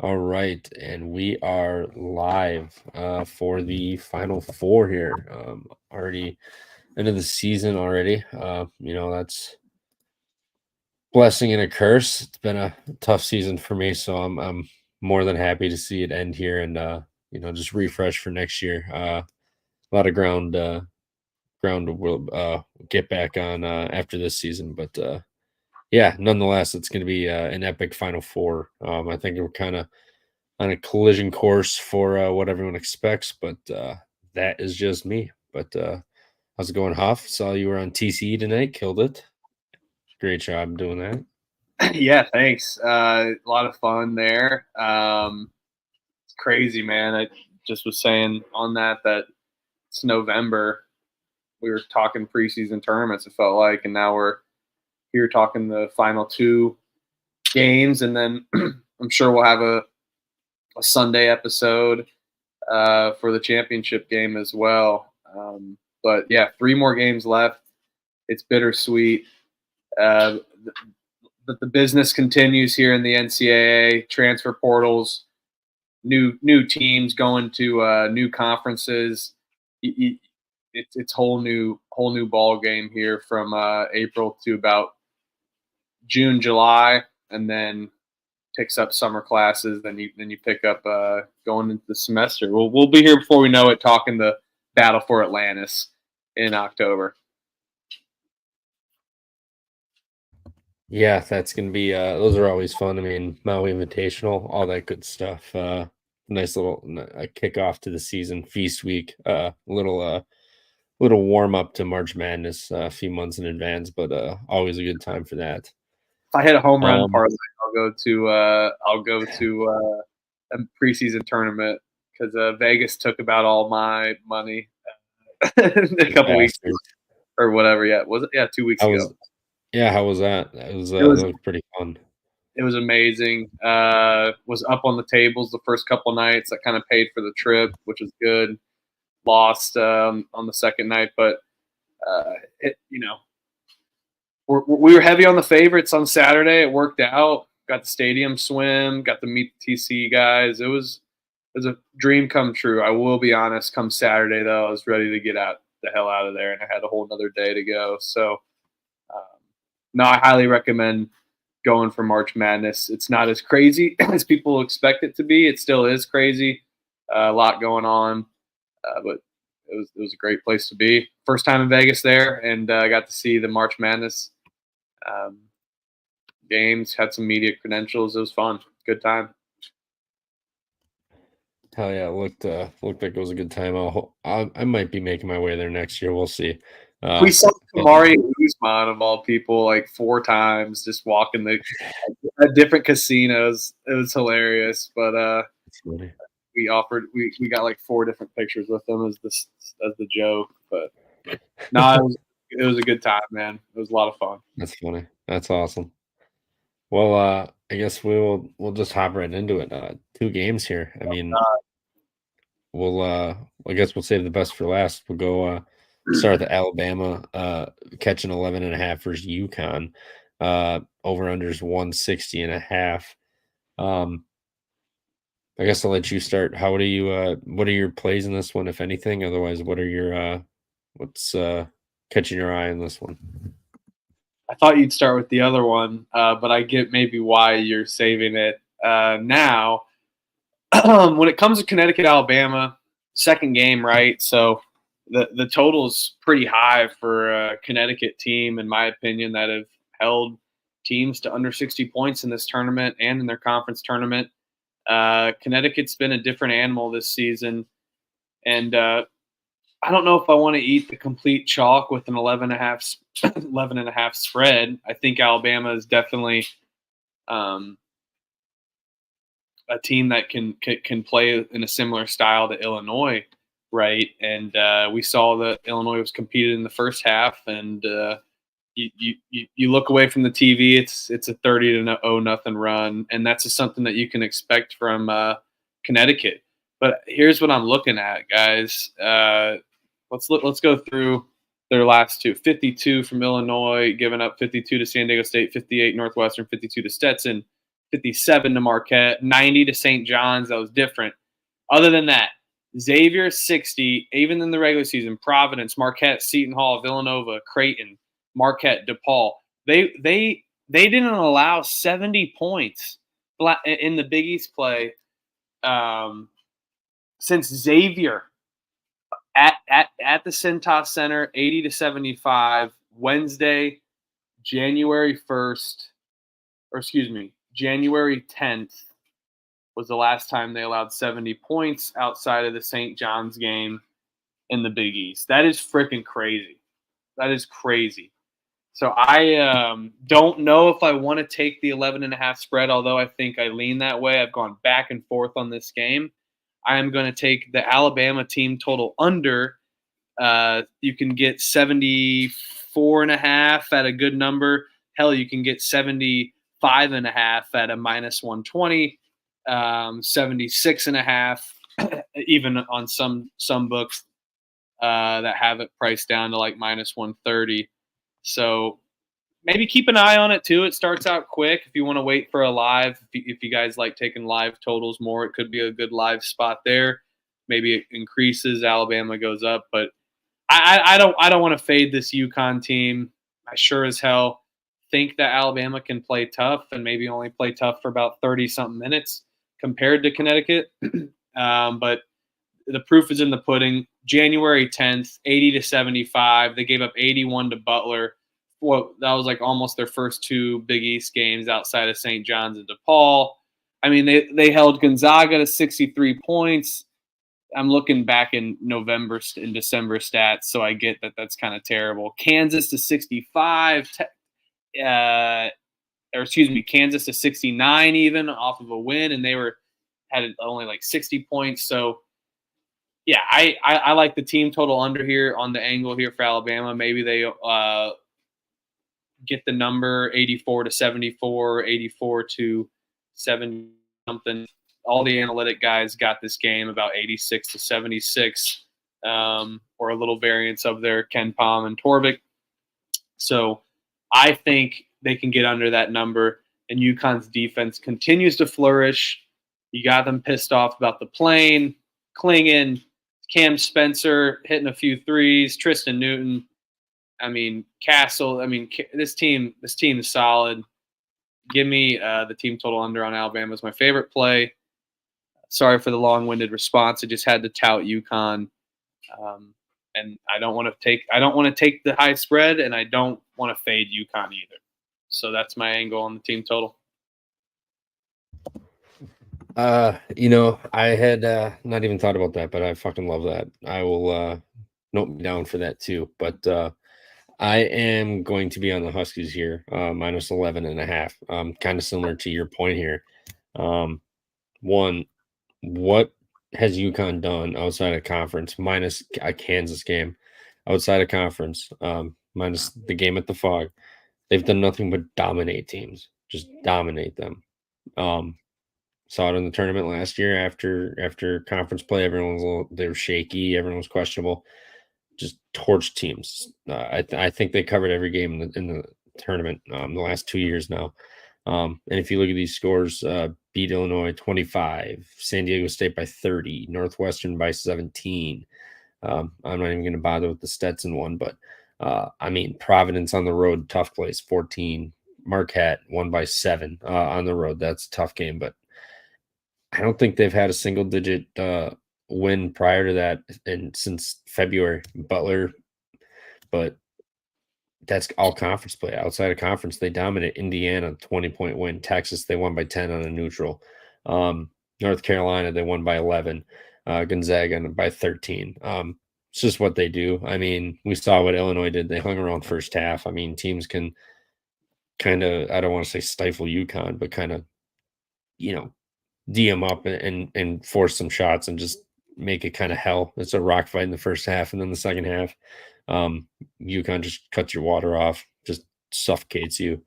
All right, and we are live for the final four here. Already end of the season already. That's blessing and a curse. It's been a tough season for me, so I'm more than happy to see it end here and just refresh for next year. A lot of ground will get back on after this season, but yeah, nonetheless, it's going to be an epic final four. I think we're kind of on a collision course for what everyone expects, but that is just me. But how's it going, Huff? Saw you were on TCE tonight, killed it. Great job doing that. Yeah, thanks. A lot of fun there. It's crazy, man. I just was saying on that it's November. We were talking preseason tournaments, it felt like, and now we're here talking the final two games, and then I'm sure we'll have a Sunday episode for the championship game as well. But yeah, three more games left. It's bittersweet. Uh, but the business continues here in the NCAA. Transfer portals, new teams going to new conferences. It's whole new ball game here from April to about June, July, and then picks up summer classes. Then you pick up going into the semester. We'll be here before we know it, talking the battle for Atlantis in October. Yeah, that's gonna be those are always fun. I mean, Maui Invitational, all that good stuff. Nice little kickoff to the season, feast week. Little warm up to March Madness a few months in advance, but always a good time for that. If I hit a home run Um, parlay, I'll go to a preseason tournament because Vegas took about all my money a couple weeks ago, Bastards. or whatever. Yeah, was it? Yeah, 2 weeks How ago. was Yeah, how was that? That was It that was looked pretty fun. it was amazing. Was up on the tables the first couple nights. That kind of paid for the trip, which was good. Lost on the second night, but it we were heavy on the favorites on Saturday. It worked out. Got the stadium swim. Got to meet the TC guys. It was a dream come true. I will be honest. Come Saturday though, I was ready to get the hell out of there, and I had a whole another day to go. So, no, I highly recommend going for March Madness. It's not as crazy as people expect it to be. It still is crazy. A lot going on, but it was a great place to be. First time in Vegas there, and I got to see the March Madness um, games. Had some media credentials. It was fun. Good time. Hell yeah, it looked like it was a good time. I might be making my way there next year. We'll see. We Uh, saw but Kamari Usman of all people like four times just walking the at different casinos. It was hilarious, but it's funny. we got like four different pictures with him as the joke. But no, it was a good time, man. It was a lot of fun. That's funny. That's awesome. Well, I guess we'll just hop right into it. Two games here. I mean, we'll I guess we'll save the best for last. We'll go start with Alabama catching 11.5 versus UConn. Over unders 160 and a half. Um, I guess I'll let you start. What are your plays in this one, if anything? Otherwise, what are your what's catching your eye in this one? I thought you'd start with the other one, but I get maybe why you're saving it now. When it comes to Connecticut, Alabama, second game, right? So the total is pretty high for a Connecticut team, in my opinion, that have held teams to under 60 points in this tournament and in their conference tournament. Connecticut's been a different animal this season, and I don't know if I want to eat the complete chalk with an 11.5 spread. I think Alabama is definitely um, a team that can play in a similar style to Illinois, right? And we saw that Illinois was competed in the first half, and you look away from the TV, it's a 30-0 run, and that's just something that you can expect from Connecticut. But here's what I'm looking at, guys. Let's go through their last two. 52 from Illinois, giving up 52 to San Diego State, 58 Northwestern, 52 to Stetson. 57 to Marquette, 90 to St. John's. That was different. Other than that, Xavier 60, even in the regular season, Providence, Marquette, Seton Hall, Villanova, Creighton, Marquette, DePaul. They didn't allow 70 points in the Big East play since Xavier at the Cintas Center, 80 to 75, Wednesday, January 1st, or excuse me, January 10th was the last time they allowed 70 points outside of the St. John's game in the Big East. That is freaking crazy. That is crazy. So I don't know if I want to take the 11.5 spread, although I think I lean that way. I've gone back and forth on this game. I am going to take the Alabama team total under. You can get 74.5 at a good number. Hell, you can get 75.5 at a minus 120, 76.5, even on some books that have it priced down to like minus 130. So maybe keep an eye on it too. It starts out quick. If you want to wait for a live, if you guys like taking live totals more, it could be a good live spot there. Maybe it increases, Alabama goes up, but I don't want to fade this UConn team. I sure as hell think that Alabama can play tough and maybe only play tough for about 30-something minutes compared to Connecticut. But the proof is in the pudding. January 10th, 80 to 75. They gave up 81 to Butler. Well, that was like almost their first two Big East games outside of St. John's and DePaul. I mean, they held Gonzaga to 63 points. I'm looking back in November and December stats, so I get that that's kind of terrible. Kansas to 65, Kansas to 69 even off of a win, and they had only like 60 points. So, yeah, I like the team total under here on the angle here for Alabama. Maybe they get the number 84 to 74, 84 to 70 something. All the analytic guys got this game about 86 to 76, or a little variance of their Ken Pom and Torvik. So I think they can get under that number, and UConn's defense continues to flourish. You got them pissed off about the plane, Klingon, Cam Spencer hitting a few threes, Tristan Newton. I mean, Castle. I mean, this team is solid. Give me the team total under on Alabama is my favorite play. Sorry for the long-winded response. I just had to tout UConn, and I don't want to take the high spread, and I don't want to fade UConn either. So that's my angle on the team total. I had not even thought about that, but I fucking love that. I will note me down for that too. But I am going to be on the Huskies here, minus 11.5. Kind of similar to your point here. One, what has UConn done outside of conference, minus a Kansas game, outside of conference, minus the game at the Fog? They've done nothing but dominate teams, just dominate them. Saw it in the tournament last year after conference play. They were shaky. Everyone was questionable. Just torched teams. I think they covered every game in the tournament the last 2 years now. And if you look at these scores, beat Illinois 25, San Diego State by 30, Northwestern by 17. I'm not even going to bother with the Stetson one, but I mean, Providence on the road, tough place, 14. Marquette won by 7 on the road. That's a tough game, but I don't think they've had a single-digit win prior to that since February. Butler, but that's all conference play. Outside of conference, they dominate. Indiana, 20-point win. Texas, they won by 10 on a neutral. North Carolina, they won by 11. Gonzaga by 13. It's just what they do. I mean, we saw what Illinois did. They hung around first half. I mean, teams can kind of, I don't want to say stifle UConn, but kind of, D them up and force some shots and just make it kind of hell. It's a rock fight in the first half, and then the second half, UConn just cuts your water off, just suffocates you,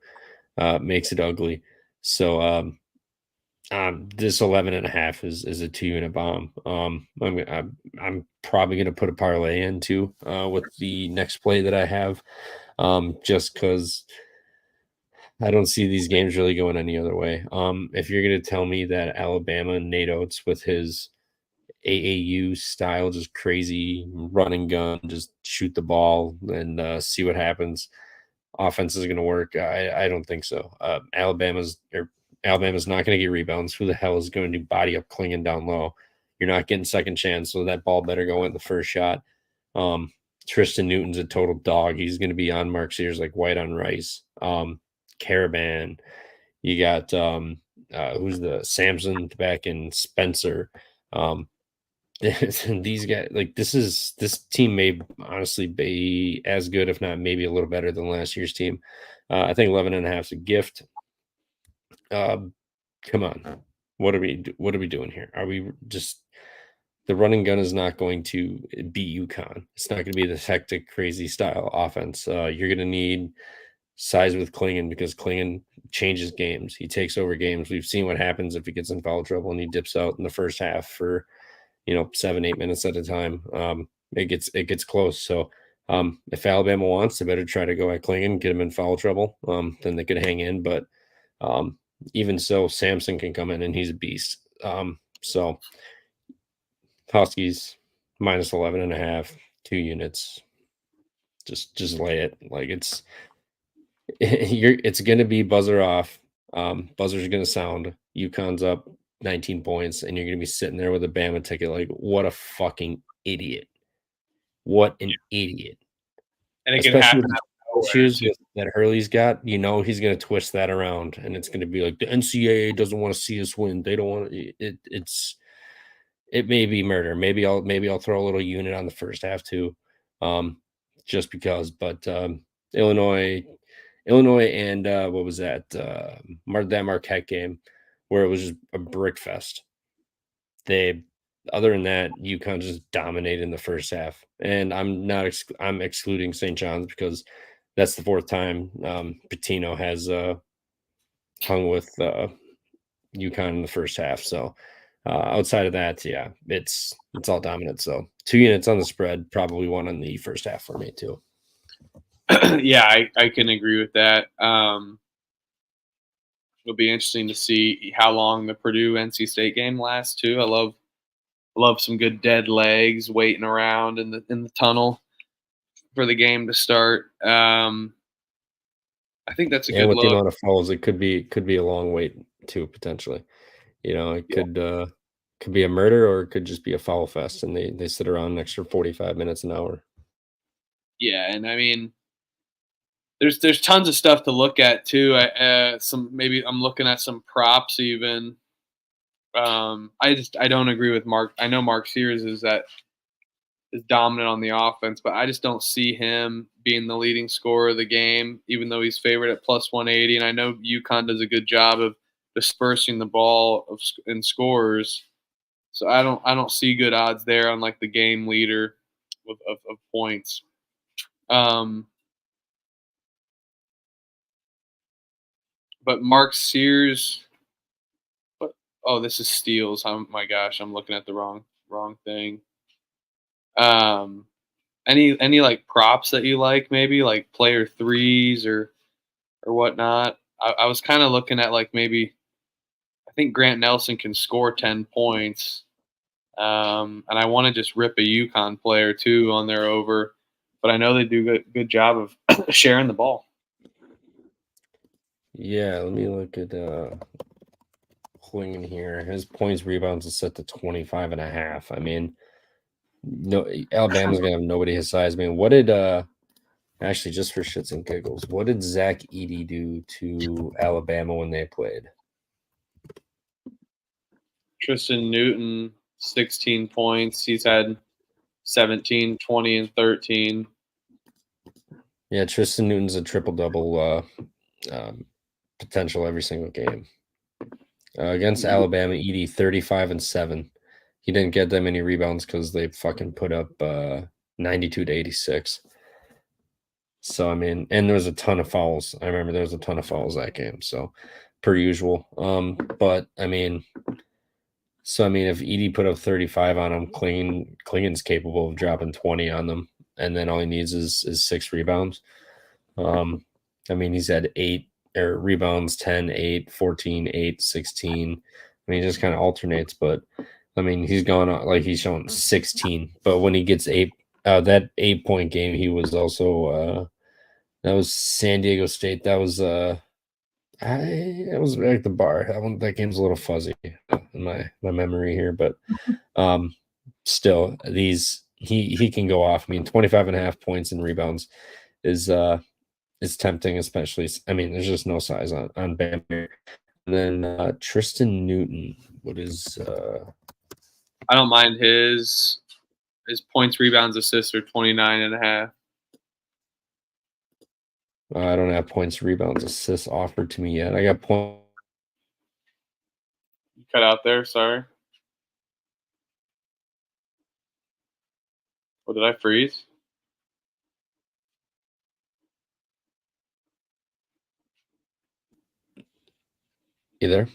makes it ugly. So this 11.5 is a 2-unit bomb. I'm probably going to put a parlay in too with the next play that I have, just because I don't see these games really going any other way. If you're going to tell me that Alabama, Nate Oates with his AAU style, just crazy run and gun, just shoot the ball and see what happens, offense is going to work. I don't think so. Alabama's not going to get rebounds. Who the hell is going to body up Klingon down low? You're not getting second chance, so that ball better go in the first shot. Tristan Newton's a total dog. He's going to be on Mark Sears like white on rice. Caravan. You got who's the Samson back in Spencer. These guys, like this team may honestly be as good, if not maybe a little better than last year's team. I think 11.5 is a gift. Come on, what are we doing here? Are we just the running gun is not going to beat UConn. It's not going to be this hectic, crazy style offense. You're going to need size with Klingon because Klingon changes games. He takes over games. We've seen what happens if he gets in foul trouble and he dips out in the first half for 7-8 minutes at a time. It gets close. So if Alabama wants, they better try to go at Klingon, get him in foul trouble. Then they could hang in. But even so, Samson can come in and he's a beast. So Huskies minus 11.5, 2 units. Just lay it. Like it's going to be buzzer off. Buzzer's going to sound. UConn's up 19 points, and you're going to be sitting there with a Bama ticket. Like, what a fucking idiot! What an idiot! And it can happen. Shoes that Hurley's got, he's going to twist that around, and it's going to be like the NCAA doesn't want to see us win. They don't want it. It may be murder. Maybe I'll throw a little unit on the first half too, just because. But Illinois, and what was that? That Marquette game where it was just a brick fest. Other than that, UConn just dominated in the first half, and I'm excluding St. John's because that's the fourth time Pitino has hung with UConn in the first half. So outside of that, yeah, it's all dominant. So 2 units on the spread, probably 1 on the first half for me too. Yeah, I can agree with that. It'll be interesting to see how long the Purdue NC State game lasts too. I love some good dead legs waiting around in the tunnel for the game to start. I think that's a good with look. the amount of fouls, it could be a long wait too potentially. It could be a murder or it could just be a foul fest, and they sit around an extra 45 minutes an hour. Yeah, and I mean, there's tons of stuff to look at too. Maybe I'm looking at some props even. I don't agree with Mark. I know Mark Sears is dominant on the offense, but I just don't see him being the leading scorer of the game, even though he's favored at plus 180. And I know UConn does a good job of dispersing the ball in scores, so I don't see good odds there on like the game leader of points. But Mark Sears. Oh, this is steals. Oh my gosh, I'm looking at the wrong thing. Any like props that you like, maybe like player threes or whatnot? I was kind of looking at like maybe I think Grant Nelson can score 10 points. And I want to just rip a UConn player too on their over, but I know they do good job of sharing the ball. Yeah, let me look at Klingon here. His points rebounds is set to 25.5. I mean, no, Alabama's gonna have nobody his size. I mean, what did actually, just for shits and giggles, what did Zach Edey do to Alabama when they played? Tristan Newton, 16 points. He's had 17, 20, and 13. Yeah, Tristan Newton's a triple-double potential every single game. Against Alabama, Edey, 35 and 7. He didn't get that many rebounds because they fucking put up 92 to 86. So, I mean, and there was a ton of fouls. I remember there was a ton of fouls that game. So, per usual. But, I mean, if Edey put up 35 on him, Klingon's capable of dropping 20 on them. And then all he needs is 6 rebounds. I mean, he's had 8 or rebounds 10, 8, 14, 8, 16. I mean, he just kind of alternates, but I mean, he's gone like he's shown 16. But when he gets that 8-point game, he was also that was San Diego State. That was it was like the bar. That game's a little fuzzy in my memory here, but still he can go off. I mean, 25.5 points and rebounds is tempting, especially. I mean, there's just no size on Bam here. And then Tristan Newton, what is I don't mind his points, rebounds, assists are 29.5. I don't have points, rebounds, assists offered to me yet. I got points. You cut out there, sorry. What, did I freeze? Either.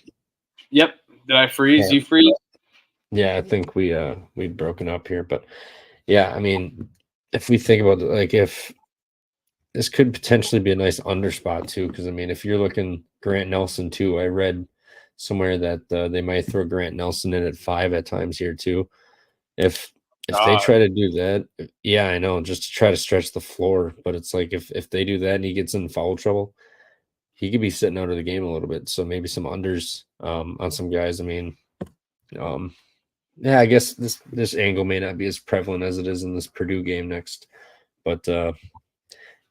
Yep. Did I freeze? Yeah. You freeze? Yeah, I think we'd broken up here, but yeah, I mean, if we think about like if this could potentially be a nice underspot too, because I mean, if you're looking Grant Nelson too, I read somewhere that they might throw Grant Nelson in at 5 at times here too. If they try to do that, yeah, I know, just to try to stretch the floor, but it's like if they do that and he gets in foul trouble, he could be sitting out of the game a little bit. So maybe some unders on some guys. I mean, yeah, I guess this angle may not be as prevalent as it is in this Purdue game next, but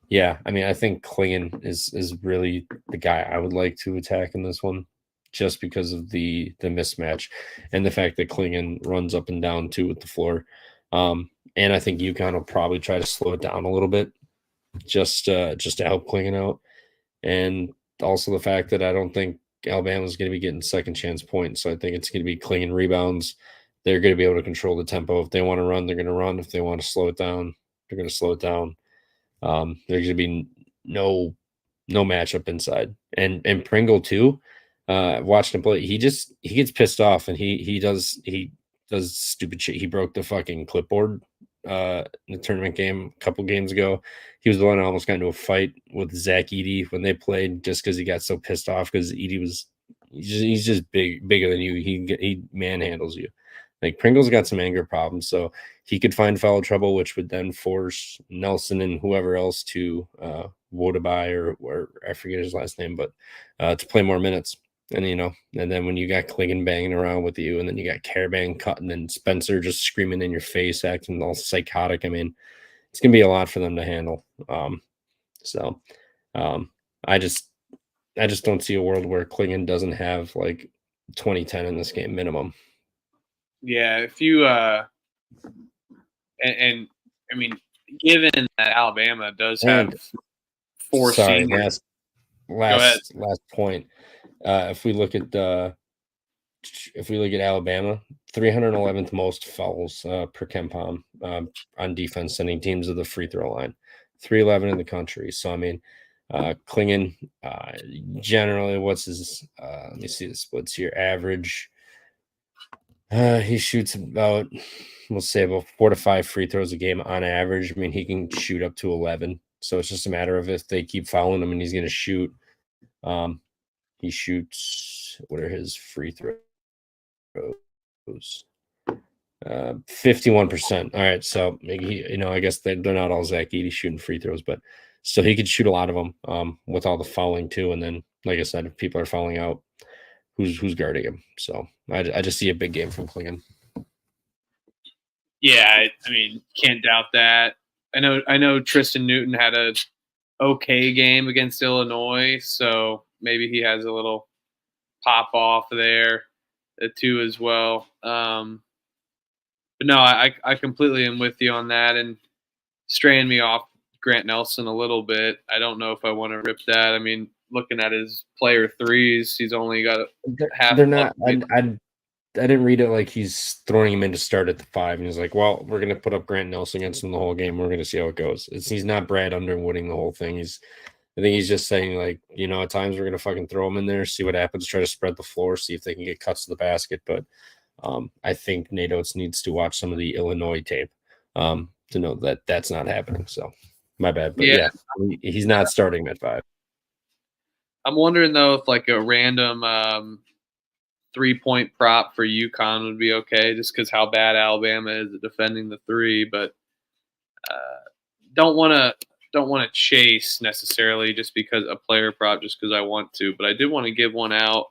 yeah, I mean, I think Clingan is really the guy I would like to attack in this one, just because of the mismatch and the fact that Clingan runs up and down too with the floor. And I think UConn will probably try to slow it down a little bit, just to help Clingan out, and also the fact that I don't think Alabama's going to be getting second chance points, so I think it's going to be Clingan rebounds. They're going to be able to control the tempo. If they want to run, they're going to run. If they want to slow it down, they're going to slow it down. There's going to be no matchup inside. And Pringle too. Watched him play. He gets pissed off and he does stupid shit. He broke the fucking clipboard in the tournament game a couple games ago. He was the one that almost got into a fight with Zach Edey when they played, just because he got so pissed off because Edey he's just bigger than you. He manhandles you. Like, Pringle's got some anger problems, so he could find foul trouble, which would then force Nelson and whoever else to Wodabai or I forget his last name, but to play more minutes. And and then when you got Clingan banging around with you, and then you got Caravan cutting, and Spencer just screaming in your face, acting all psychotic. I mean, it's gonna be a lot for them to handle. I just don't see a world where Clingan doesn't have like 20-10 in this game minimum. Yeah, if you and I mean, given that Alabama does have four seniors. Last point. If we look at Alabama, 311th most fouls per KenPom on defense, sending teams to the free throw line, 311 in the country. So I mean, Clingan generally, what's his? Let me see the splits here. Average. He shoots about, we'll say, about 4 to 5 free throws a game on average. I mean, he can shoot up to 11. So it's just a matter of if they keep fouling him and he's going to shoot. He shoots, what are his free throws? 51%. All right. So maybe, I guess they're not all Zach Edey shooting free throws, but still he could shoot a lot of them with all the fouling too. And then, like I said, if people are fouling out, who's guarding him? So I just see a big game from Clingan. Yeah, I mean, can't doubt that. I know Tristan Newton had a okay game against Illinois, so maybe he has a little pop off there too as well. But no, I completely am with you on that, and straying me off Grant Nelson a little bit. I don't know if I want to rip that. I mean, looking at his player threes, he's only got half. They're not. I didn't read it like he's throwing him in to start at the 5, and he's like, "Well, we're going to put up Grant Nelson against him the whole game. We're going to see how it goes." He's not Brad Underwooding the whole thing. I think he's just saying, like, at times we're going to fucking throw him in there, see what happens, try to spread the floor, see if they can get cuts to the basket. But I think Nate Oates needs to watch some of the Illinois tape to know that that's not happening. So my bad, but yeah he's not starting at 5. I'm wondering though if like a random 3-point prop for UConn would be okay, just because how bad Alabama is at defending the three. But uh, don't want to don't want to chase necessarily just because a player prop just because I want to. But I did want to give one out.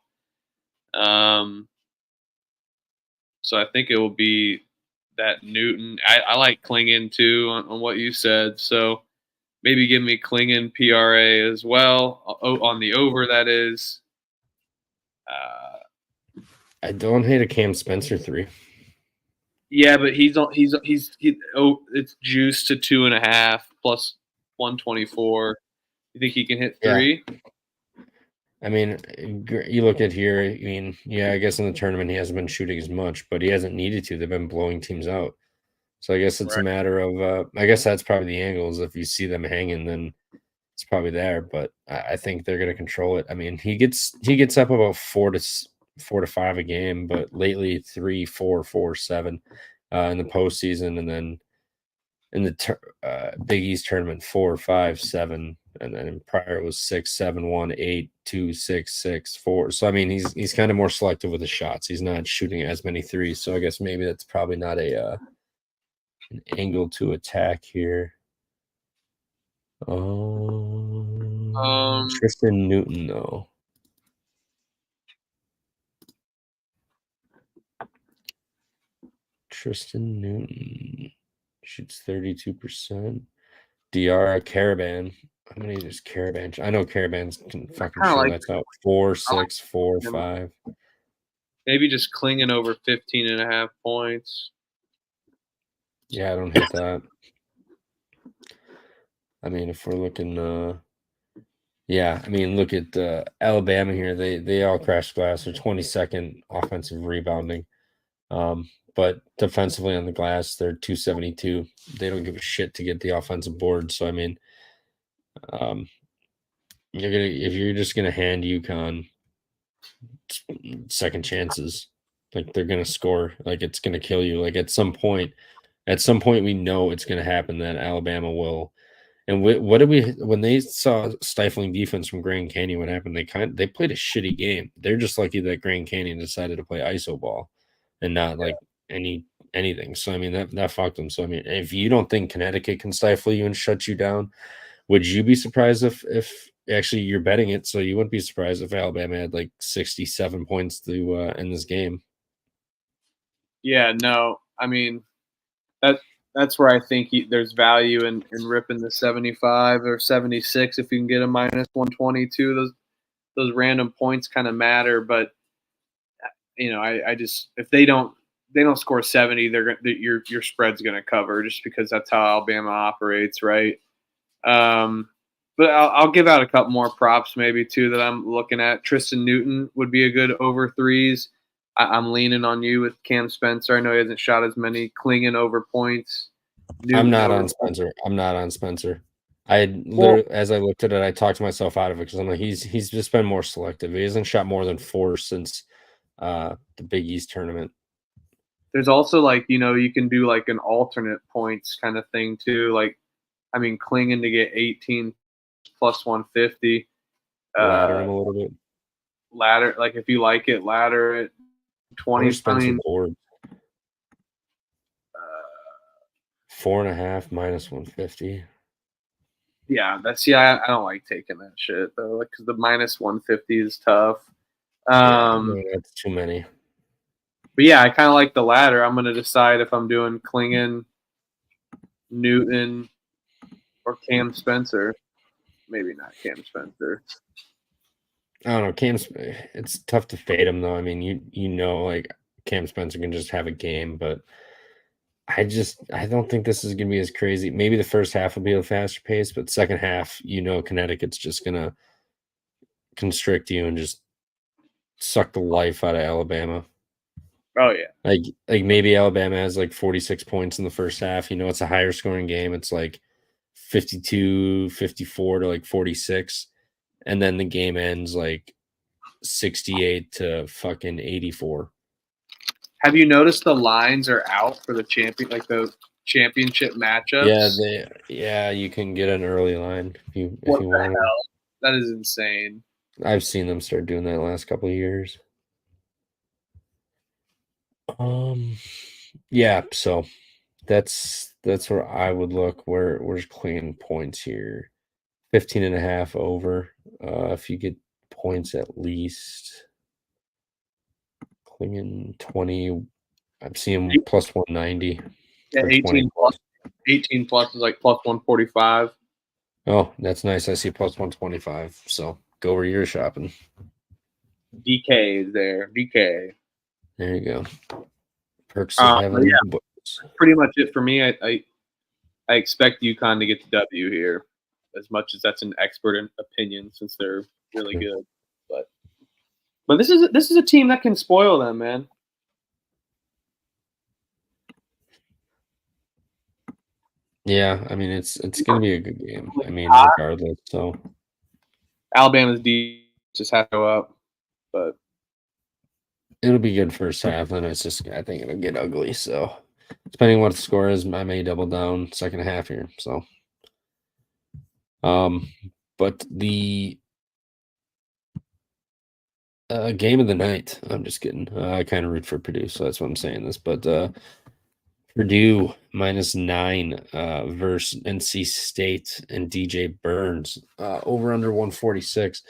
So I think it will be that Newton. I like Klingon too on what you said. So maybe give me Klingon PRA as well on the over. That is. I don't hate a Cam Spencer 3. Yeah, but it's juiced to 2.5 plus 124. You think he can hit Yeah. 3? I mean, you look at here. I mean, yeah, I guess in the tournament he hasn't been shooting as much, but he hasn't needed to. They've been blowing teams out. So I guess it's a Right. matter of. I guess that's probably the angles. If you see them hanging, then it's probably there. But I think they're going to control it. I mean, he gets up about 4 to 5 a game, but lately 3, 4, 4, 7 in the postseason, and then in the Big East tournament 4, 5, 7, and then prior it was 6, 7, 1, 8, 2, 6, 6, 4. So I mean, he's kind of more selective with the shots. He's not shooting as many threes. So I guess maybe that's probably not an angle to attack here. Tristan Newton though. Tristan Newton shoots 32%. Diarra Caravan. How many is Caravan? I know Caravans can fucking shoot. Like That's out 4, 6, 4, 5. Maybe just Klingon over 15.5 points. Yeah, I don't hit that. I mean, if we're looking, yeah, I mean, look at Alabama here. They all crash glass. They're 22nd offensive rebounding. But defensively on the glass, they're 272. They don't give a shit to get the offensive board. So I mean, if you're just gonna hand UConn second chances, like they're gonna score, like it's gonna kill you. Like at some point, we know it's gonna happen that Alabama will. And what did we when they saw stifling defense from Grand Canyon? What happened? They played a shitty game. They're just lucky that Grand Canyon decided to play ISO ball and not like anything. So I mean that fucked them. So I mean, if you don't think Connecticut can stifle you and shut you down, would you be surprised if actually you're betting it? So you wouldn't be surprised if Alabama had like 67 points to end this game. Yeah, no, I mean that's where I think there's value in ripping the 75 or 76 if you can get a minus 122. Those random points kind of matter, but I just if they don't score 70, your spread's going to cover just because that's how Alabama operates, right? But I'll give out a couple more props maybe too that I'm looking at. Tristan Newton would be a good over threes. I'm leaning on you with Cam Spencer. I know he hasn't shot as many. Klingon over points. I'm not on Spencer. I literally, as I looked at it, I talked myself out of it because I'm like, he's just been more selective. He hasn't shot more than 4 since the Big East tournament. There's also you can do like an alternate points kind of thing too. Like, I mean, Klingon to get 18 plus 150. Ladder him a little bit. Ladder, like if you like it, ladder it 20. Spencer board. 4.5 minus 150. Yeah, I don't like taking that shit though, because the minus 150 is tough. That's too many. But yeah, I kind of like the ladder. I'm gonna decide if I'm doing Klingon, Newton, or Cam Spencer. Maybe not Cam Spencer. I don't know. It's tough to fade him though. I mean, like Cam Spencer can just have a game, but I don't think this is gonna be as crazy. Maybe the first half will be a faster pace, but second half, Connecticut's just gonna constrict you and just suck the life out of Alabama. Oh yeah. Like maybe Alabama has like 46 points in the first half. It's a higher scoring game. It's like 52, 54 to like 46. And then the game ends like 68 to fucking 84. Have you noticed the lines are out for the the championship matchups? Yeah, you can get an early line if you want. That is insane. I've seen them start doing that last couple of years. Yeah, so that's where I would look. We're clinging points here. 15.5 over. If you get points at least. Clinging 20. I'm seeing plus 190 Yeah, for 20 plus. 18 plus is like plus 145. Oh, that's nice. I see plus 125. So go where you're shopping. DK is there. DK. There you go. Perks of having Yeah, books. pretty much it for me. I expect UConn to get the W here, as much as that's an expert opinion since they're really good. But this is a team that can spoil them, man. Yeah, I mean it's gonna be a good game. I mean, regardless. So Alabama's D just has to go up, but it'll be good first half, and it's just I think it'll get ugly. So depending on what the score is, I may double down second half here. So but the game of the night. I'm just kidding. I kind of root for Purdue, so that's why I'm saying this. But Purdue -9 versus NC State and DJ Burns over under 146.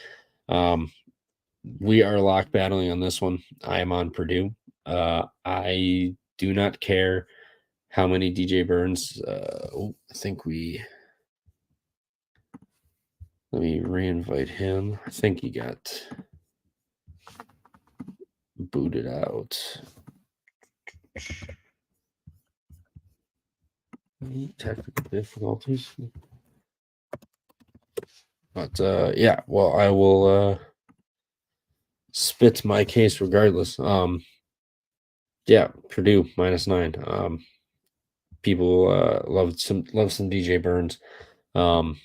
We are lock battling on this one. I am on Purdue. I do not care how many DJ Burns. I think let me reinvite him. I think he got booted out. Technical difficulties. But yeah, well, I will spit my case regardless. Yeah, Purdue -9. People love some DJ Burns. And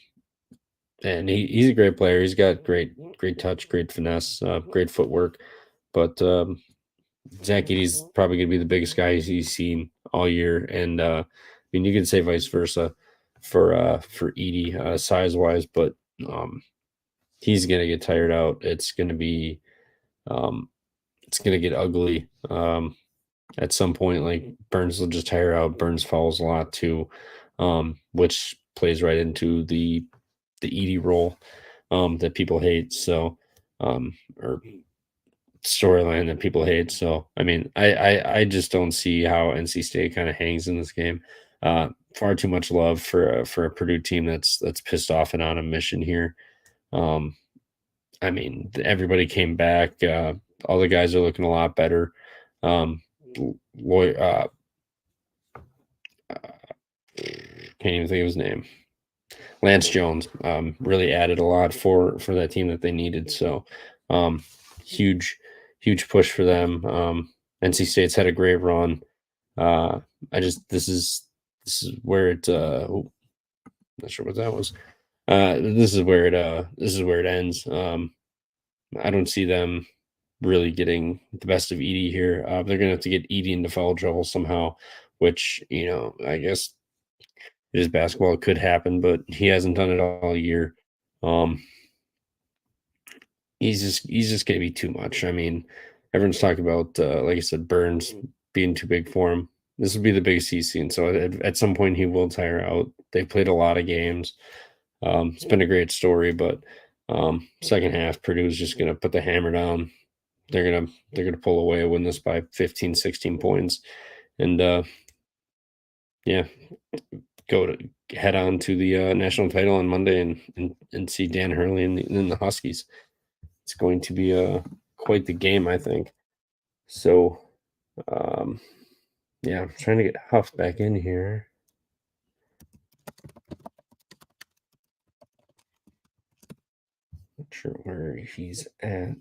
he's a great player. He's got great touch, great finesse, great footwork. But Zach Edey's probably going to be the biggest guy he's seen all year. And I mean, you could say vice versa for Edey size wise, but he's going to get tired out. It's going to be it's going to get ugly. At some point, like Burns will just tire out. Burns fouls a lot too, which plays right into the Edey role that people hate. So, or storyline that people hate. So, I mean, I just don't see how NC State kind of hangs in this game. Far too much love for a Purdue team that's pissed off and on a mission here. I mean, everybody came back. All the guys are looking a lot better. Can't even think of his name. Lance Jones really added a lot for that team that they needed. So huge push for them. NC State's had a great run. This is where it not sure what that was. This is where it ends. I don't see them really getting the best of Edey here. They're gonna have to get Edey into foul trouble somehow, which I guess it is basketball. It could happen, but he hasn't done it all year. He's just gonna be too much. I mean, everyone's talking about like I said, Burns being too big for him. This will be the biggest he's seen. So at some point he will tire out. They've played a lot of games. It's been a great story, but second half, Purdue's just gonna put the hammer down. They're gonna pull away, win this by 15, 16 points, and yeah, head on to the national title on Monday and see Dan Hurley in the Huskies. It's going to be quite the game, I think. So, yeah, I'm trying to get Huff back in here. Not sure where he's at.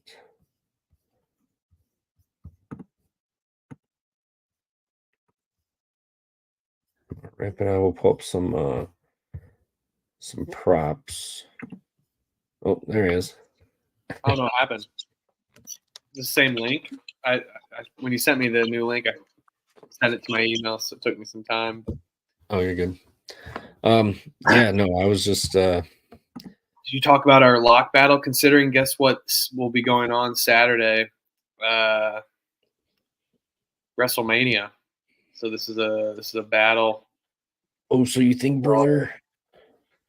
Right, but I will pull up some props. Oh, there he is. I don't know what happened. The same link. I when you sent me the new link, I sent it to my email, so it took me some time. Oh, you're good. Yeah, no, I was just Did you talk about our lock battle? Considering, guess what will be going on Saturday? WrestleMania. So this is a battle. Oh, so you think, brother?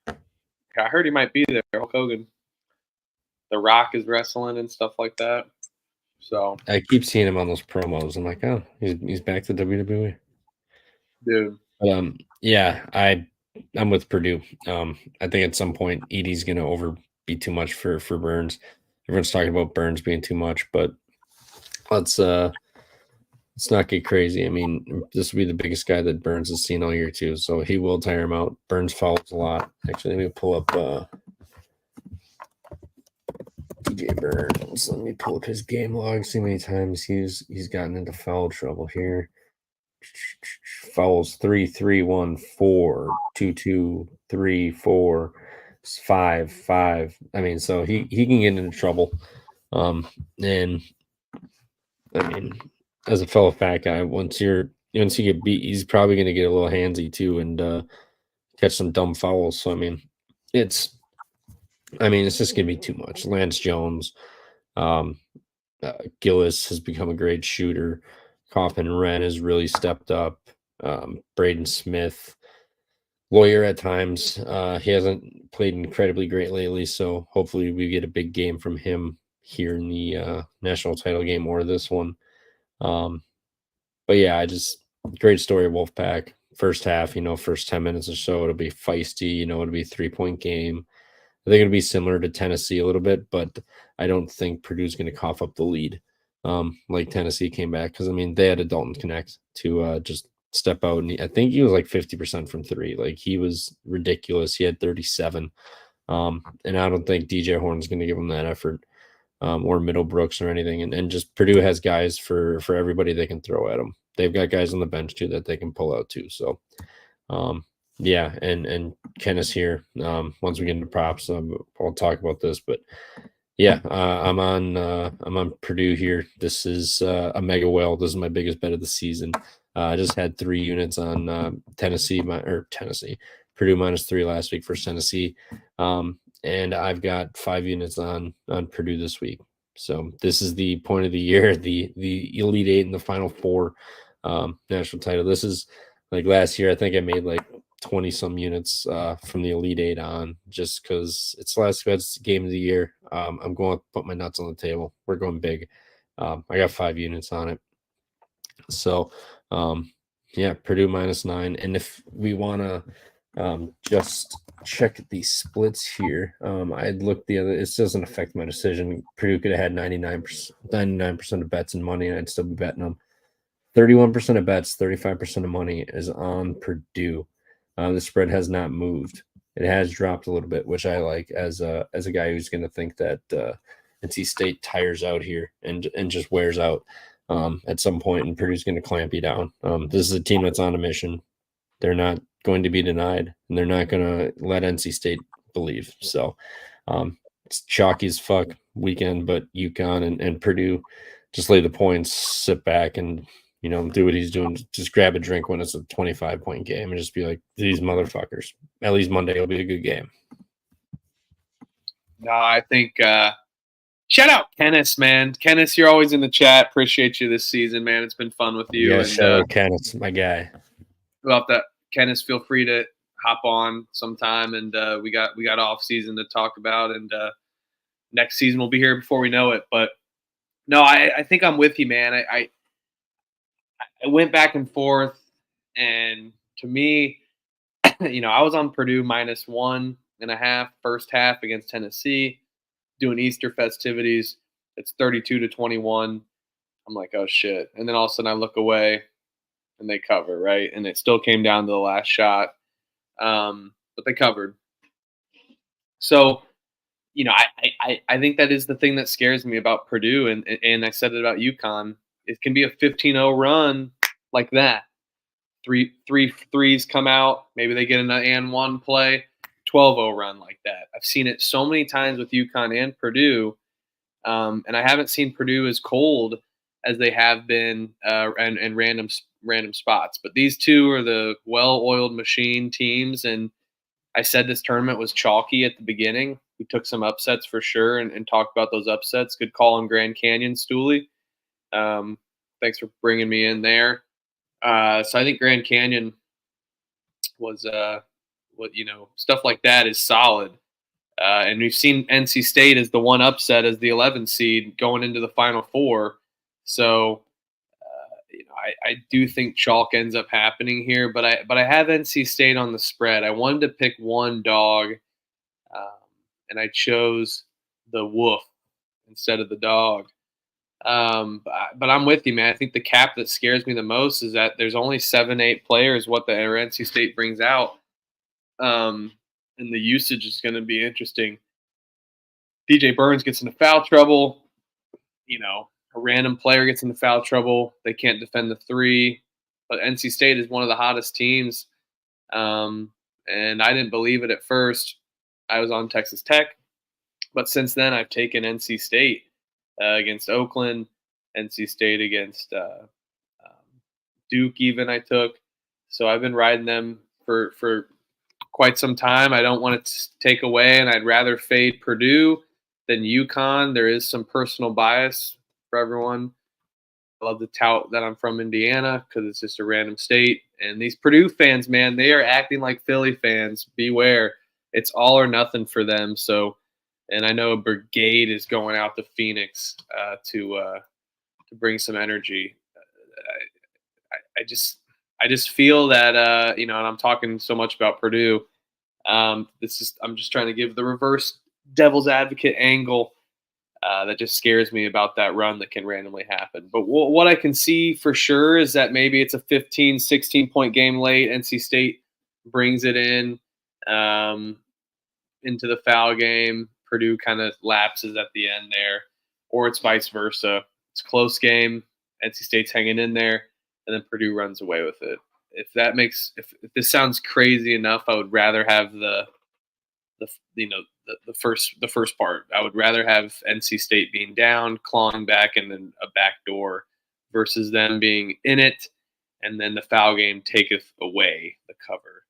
I heard he might be there. Hulk Hogan. The Rock is wrestling and stuff like that. So I keep seeing him on those promos. I'm like, oh, he's back to WWE. dude, But, yeah, I'm with Purdue. I think at some point Edie's gonna be too much for Burns. Everyone's talking about Burns being too much, but let's not get crazy. I mean, this will be the biggest guy that Burns has seen all year too, so he will tire him out. Burns fouls a lot. Actually, let me pull up DJ Burns. Let me pull up his game log. See how many times he's gotten into foul trouble here. Fouls 3, 3, 1, 4, 2, 2, 3, 4, 5, 5. I mean, so he can get into trouble. And I mean, as a fellow fat guy, once you get beat, he's probably going to get a little handsy too and catch some dumb fouls. So I mean, it's just going to be too much. Lance Jones, Gillis has become a great shooter. Kaufman Wren has really stepped up. Braden Smith, Lawyer at times. He hasn't played incredibly great lately, so hopefully we get a big game from him here in the national title game or this one. But yeah, great story of Wolfpack. First half, first 10 minutes or so, it'll be feisty, it'll be a 3-point game. I think it'll be similar to Tennessee a little bit, but I don't think Purdue's going to cough up the lead like Tennessee came back, because, I mean, they had a Dalton Connect to just step out. And I think he was like 50% from three. Like, he was ridiculous. He had 37. And I don't think DJ Horn's going to give him that effort or Middlebrooks or anything. And just Purdue has guys for everybody they can throw at them. They've got guys on the bench too that they can pull out too. So, yeah, and Ken is here. Once we get into props, I'll talk about this. But yeah, I'm on Purdue here. This is a mega whale. This is my biggest bet of the season. I just had 3 units on Tennessee, Purdue -3 last week for Tennessee, and I've got 5 units on Purdue this week. So this is the point of the year, the Elite Eight and the Final Four national title. This is like last year. I think I made like 20 some units from the Elite Eight on, just because it's the last best game of the year. I'm going to put my nuts on the table. We're going big. I got 5 units on it. So, yeah, Purdue -9. And if we want to just check the splits here, I'd look it doesn't affect my decision. Purdue could have had 99% of bets and money, and I'd still be betting them. 31% of bets, 35% of money is on Purdue. The spread has not moved. It has dropped a little bit, which I like as a guy who's going to think that NC State tires out here and just wears out at some point, and Purdue's going to clamp you down. This is a team that's on a mission. They're not going to be denied, and they're not going to let NC State believe. So it's chalky as fuck weekend, but UConn and Purdue just lay the points, sit back, and do what he's doing. Just grab a drink when it's a 25-point game and just be like, these motherfuckers. At least Monday will be a good game. No, I think shout out Kenneth, man. Kenneth, you're always in the chat. Appreciate you this season, man. It's been fun with you. Yeah, and, shout out Kenneth, my guy. About that, Kenneth, feel free to hop on sometime, and we got off season to talk about, and next season will be here before we know it. But no, I think I'm with you, man. I went back and forth, and to me, I was on Purdue -1.5 first half against Tennessee, doing Easter festivities. It's 32-21. I'm like, oh shit. And then all of a sudden I look away and they cover, right? And it still came down to the last shot. But they covered. So, I think that is the thing that scares me about Purdue. And I said it about UConn. It can be a 15-0 run like that. Three threes come out. Maybe they get an and one play. 12-0 run like that. I've seen it so many times with UConn and Purdue, and I haven't seen Purdue as cold as they have been and random spots. But these two are the well-oiled machine teams, and I said this tournament was chalky at the beginning. We took some upsets for sure and talked about those upsets. Good call on Grand Canyon, Stooley. Thanks for bringing me in there. So I think Grand Canyon was stuff like that is solid. And we've seen NC State as the one upset as the 11 seed going into the Final Four. So I do think chalk ends up happening here, but I have NC State on the spread. I wanted to pick one dog, and I chose the Wolf instead of the dog. But I'm with you, man. I think the cap that scares me the most is that there's only 7-8 players. What the NC State brings out, and the usage is going to be interesting. DJ Burns gets into foul trouble. A random player gets into foul trouble. They can't defend the three. But NC State is one of the hottest teams. And I didn't believe it at first. I was on Texas Tech. But since then, I've taken NC State against Oakland, NC State against Duke even I took. So I've been riding them for quite some time. I don't want to take away, and I'd rather fade Purdue than UConn. There is some personal bias for everyone. I love to tout that I'm from Indiana because it's just a random state. And these Purdue fans, man, they are acting like Philly fans. Beware. It's all or nothing for them. So, and I know a brigade is going out to Phoenix to bring some energy. I just feel that and I'm talking so much about Purdue. I'm just trying to give the reverse devil's advocate angle. That just scares me about that run that can randomly happen. But what I can see for sure is that maybe it's a 15, 16-point game late. NC State brings it in into the foul game. Purdue kind of lapses at the end there, or it's vice versa. It's a close game. NC State's hanging in there, and then Purdue runs away with it. If this sounds crazy enough, I would rather have the first part. I would rather have NC State being down, clawing back, and then a back door versus them being in it, and then the foul game taketh away the cover.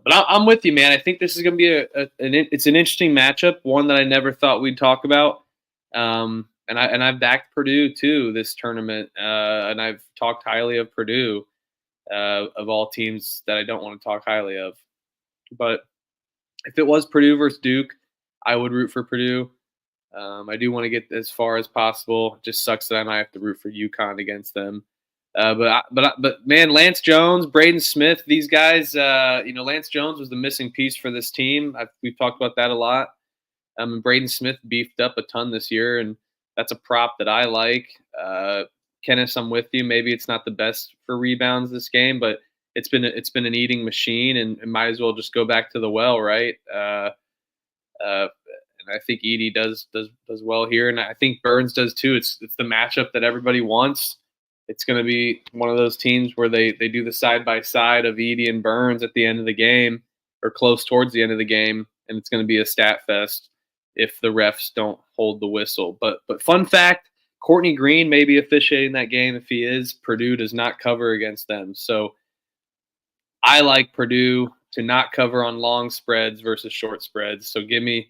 But I'm with you, man. I think this is going to be it's an interesting matchup, one that I never thought we'd talk about. And I've backed Purdue too this tournament, and I've talked highly of Purdue, of all teams that I don't want to talk highly of. But if it was Purdue versus Duke, I would root for Purdue. I do want to get as far as possible. It just sucks that I might have to root for UConn against them. But man, Lance Jones, Braden Smith, these guys, Lance Jones was the missing piece for this team. We've talked about that a lot. And Braden Smith beefed up a ton this year, and that's a prop that I like. Kenneth, I'm with you. Maybe it's not the best for rebounds this game, but it's been an eating machine, and might as well just go back to the well, right? And I think Edey does well here, and I think Burns does too. It's the matchup that everybody wants. It's going to be one of those teams where they do the side-by-side of Edey and Burns at the end of the game, or close towards the end of the game, and it's going to be a stat fest if the refs don't hold the whistle. But fun fact, Courtney Green may be officiating that game. If he is, Purdue does not cover against them. So I like Purdue to not cover on long spreads versus short spreads. So give me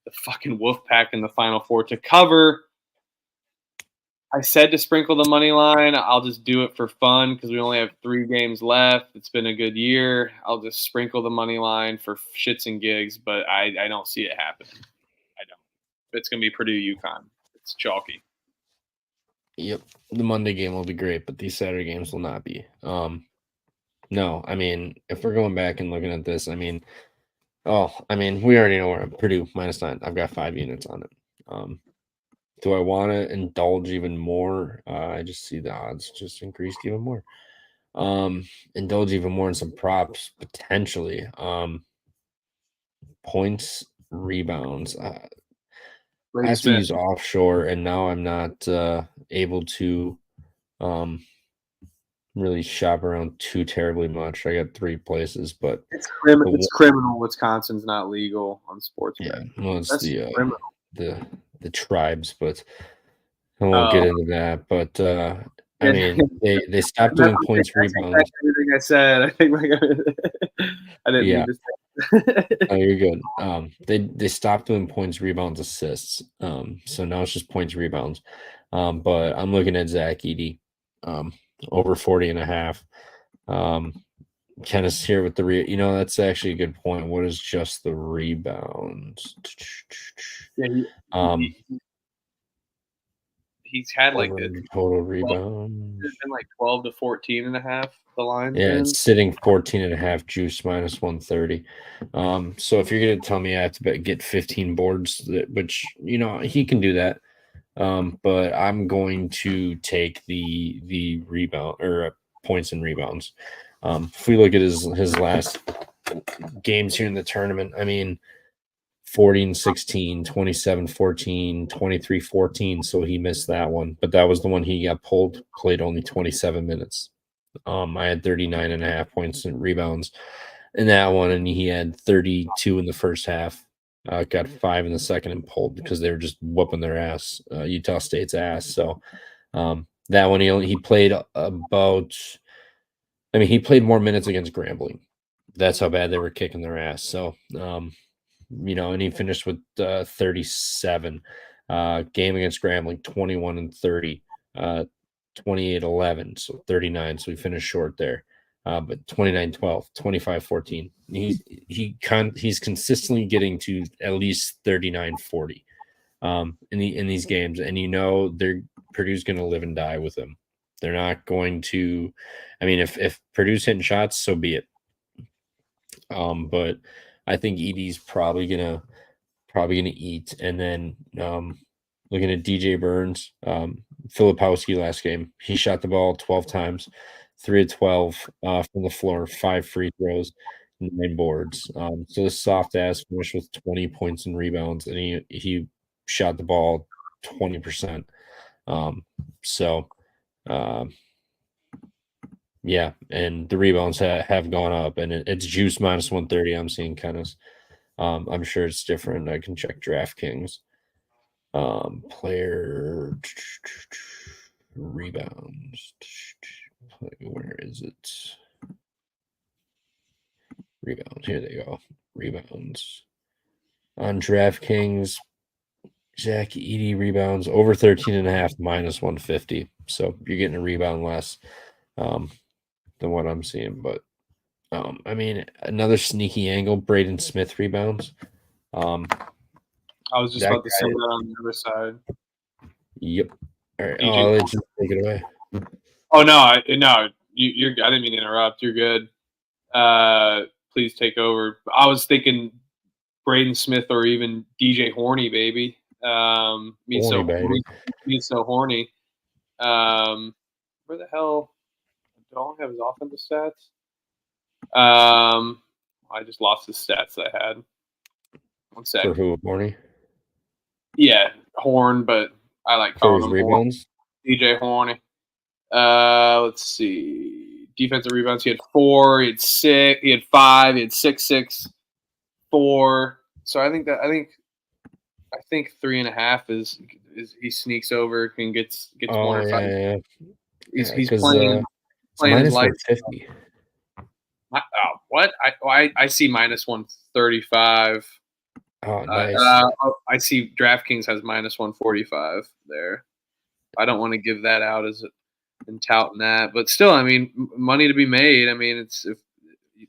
the fucking Wolfpack in the Final Four to cover. I said to sprinkle the money line. I'll just do it for fun because we only have 3 games left. It's been a good year. I'll just sprinkle the money line for shits and gigs, but I don't see it happening. I don't. It's going to be Purdue UConn. It's chalky. Yep. The Monday game will be great, but these Saturday games will not be. No, I mean, if we're going back and looking at this, we already know we're at Purdue -9. I've got 5 units on it. Do I want to indulge even more? I just see the odds just increased even more. Indulge even more in some props, potentially. Points, rebounds. I have to use offshore, and now I'm not able to really shop around too terribly much. I got 3 places, but it's criminal. Wisconsin's not legal on sports. Yeah, well, it's the tribes, but I won't get into that. But they stopped doing points, rebounds. Everything I said, I think I didn't mean to say Oh, you're good. They stopped doing points, rebounds, assists. So now it's just points, rebounds. But I'm looking at Zach Edey, over 40 and a half. Kenneth's here with that's actually a good point. What is just the rebounds? Yeah, Um, he's had like over a total 12, rebounds. it's been like 12 to 14 and a half. The line's Yeah, been. it's sitting 14 and a half, juice minus 130. So if you're going to tell me I have to get 15 boards, which, he can do that. But I'm going to take the rebound or points and rebounds. If we look at his last games here in the tournament, I mean, 14-16, 27-14, 23-14. So he missed that one, but that was the one he got pulled, played only 27 minutes. I had 39 and a half points and rebounds in that one, and he had 32 in the first half. Got 5 in the second and pulled because they were just whooping their ass, Utah State's ass. So that one he played about. I mean, he played more minutes against Grambling. That's how bad they were kicking their ass. So and he finished with 37. Game against Grambling, 21 and 30. 28-11, so 39. So we finished short there. But 29-12, 25-14. He's consistently getting to at least 39-40 in these games, and Purdue's going to live and die with him. They're not going to. I mean, if Purdue's hitting shots, so be it. But I think Edey's probably gonna eat, and then looking at DJ Burns, Filipowski last game, he shot the ball 12 times, 3 of 12 from the floor, 5 free throws, 9 boards. So the soft ass finished with 20 points and rebounds, and he shot the ball 20%. So yeah, and the rebounds have gone up, and it's juice minus 130. I'm seeing Kenneth. I'm sure it's different. I can check DraftKings. Player rebounds. Where is it? Rebounds. Here they go. Rebounds. On DraftKings, Zach Edey rebounds over 13 and a half, minus 150. So you're getting a rebound less than what I'm seeing. But I mean, another sneaky angle, Braden Smith rebounds. I was just about to say that on the other side. Yep. All right. DJ. I'll let you take it away. Oh no, you're. I didn't mean to interrupt. You're good. Please take over. I was thinking Braden Smith or even DJ Horny, baby. Me so horny. Where the hell? Do I have his offensive stats? I just lost his stats that I had. 1 second. For who, Horny? Yeah, Horn, but I like calling him rebounds. DJ Horny. Let's see. Defensive rebounds. He had 4. He had 6. He had 5. He had 6, 6, 4. So I think 3.5 is he sneaks over and gets 1 or 5. Yeah. He's playing minus his life. 150. What? I see minus 135. Oh, nice. I see DraftKings has minus 145 there. I don't want to give that out and touting that, but still, I mean, money to be made. I mean, it's if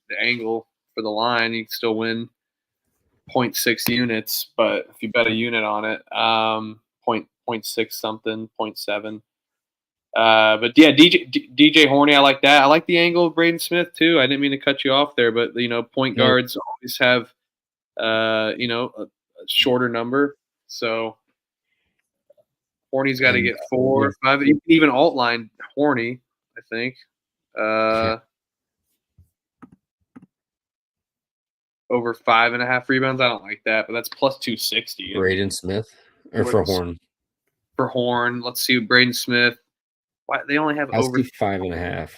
the angle for the line, you can still win 0.6 units, but if you bet a unit on it, 0.6 something, 0.7. But yeah, DJ Horny, I like that. I like the angle of Braden Smith too. I didn't mean to cut you off there, but point guards always have a shorter number. So Horny's got to get 4 or 5. You can even alt line Horny, I think. Over 5.5 rebounds. I don't like that, but that's plus 260. Braden Smith or for Horn? For Horn, let's see. Braden Smith. Why they only have over 5.5.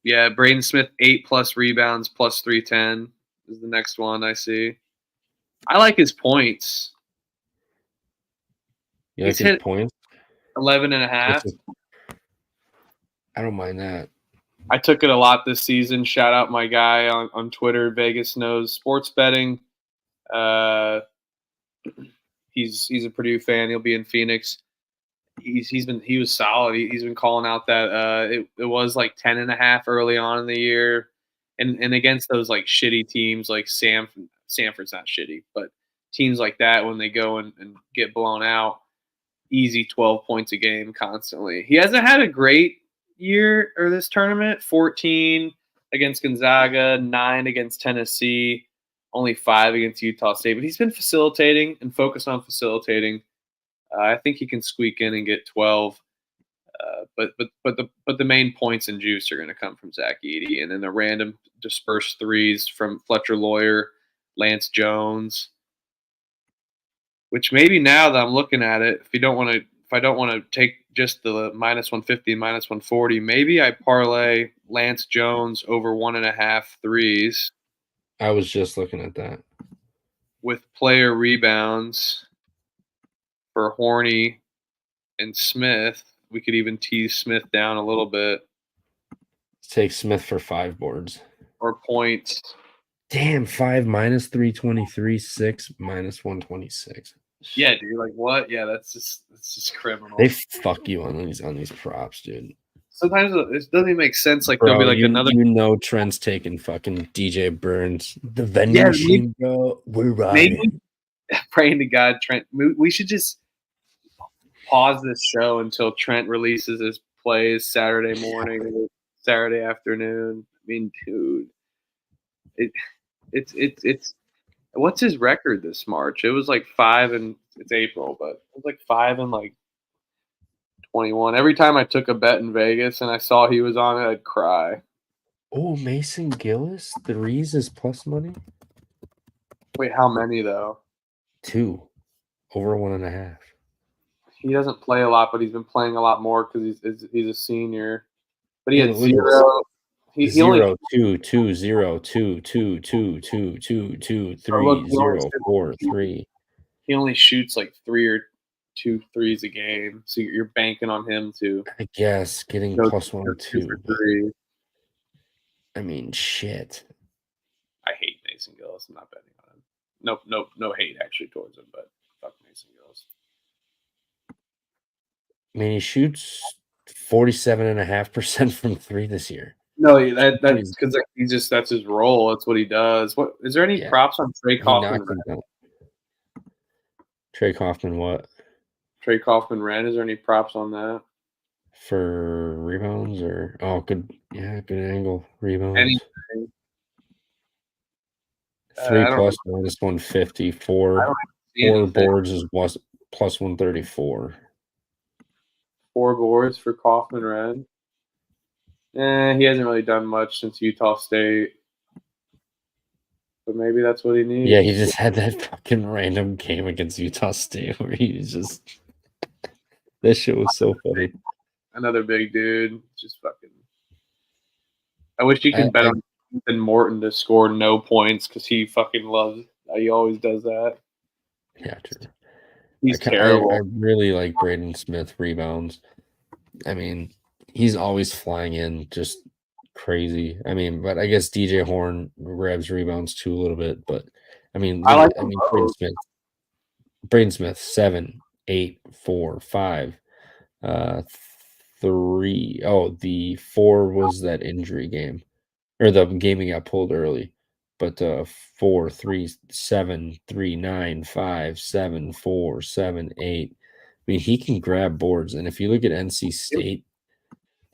Yeah, Braden Smith 8+ rebounds plus 310 is the next one I see. I like his points. You like his points? 11.5. I don't mind that. I took it a lot this season. Shout out my guy on Twitter, Vegas Knows Sports Betting. He's a Purdue fan. He'll be in Phoenix. He was solid. He's been calling out that it was like 10.5 early on in the year, and against those like shitty teams like Sanford's not shitty, but teams like that when they go and get blown out, easy 12 points a game constantly. He hasn't had a great year or this tournament. 14 against Gonzaga, 9 against Tennessee, only 5 against Utah State. But he's been facilitating and focused on facilitating. I think he can squeak in and get 12. But the main points and juice are going to come from Zach Edey, and then the random dispersed threes from Fletcher Lawyer, Lance Jones. Which maybe now that I'm looking at it, if I don't want to take just the minus 150 and minus 140, maybe I parlay Lance Jones over 1.5 threes. I was just looking at that. With player rebounds for Horny and Smith. We could even tease Smith down a little bit. Take Smith for 5 boards. Or points. Damn, 5 minus 323, 6 minus 126. Yeah, dude. Like what? Yeah, that's just criminal. They fuck you on these props, dude. Sometimes it doesn't even make sense. Like Bro, there'll be like another. Trent's taking fucking DJ Burns. The vending machine, bro. We're riding. Maybe praying to God, Trent. We should just pause this show until Trent releases his plays Saturday morning or Saturday afternoon. I mean, dude, it's what's his record this March? It was like 5 and it's April, but it was like 5 and like 21. Every time I took a bet in Vegas and I saw he was on it, I'd cry. Oh, Mason Gillis, 3s is plus money. Wait, how many though? 2, over 1.5. He doesn't play a lot, but he's been playing a lot more because he's a senior. But he had 0. He 0, 2, 2, 0, 2, 2, 2, 2, 2, 2, 3, 0, 4, 3. He only shoots like 3 or 2 threes a game, so you're banking on him to. I guess getting plus 1 or 2. I mean, shit. I hate Mason Gillis. I'm not betting on him. No hate actually towards him, but fuck Mason Gillis. I mean, he shoots 47.5% from 3 this year. No, that's because that's his role. That's what he does. What is there any props on Trey Kaufman? Trey Kaufman, what? Trey Kaufman Ren. Is there any props on that for rebounds or good angle rebounds? Anything. 3 plus minus 150. 4 boards is plus 134. 4 boards for Kaufman Ren. He hasn't really done much since Utah State. But maybe that's what he needs. Yeah, he just had that fucking random game against Utah State where he was just that shit was so funny. Another big dude. Just fucking I wish you could bet on Ethan Morton to score no points because he fucking loves he always does that. Yeah, true. He's terrible. I really like Braden Smith rebounds. I mean, he's always flying in just crazy. I mean, but I guess DJ Horn grabs rebounds too a little bit. But I mean, Braden Smith 7, 8, 4, 5, 3. Oh, the 4 was that injury game, or the game he got pulled early. But 4, 3, 7, 3, 9, 5, 7, 4, 7, 8. I mean, he can grab boards, and if you look at NC State,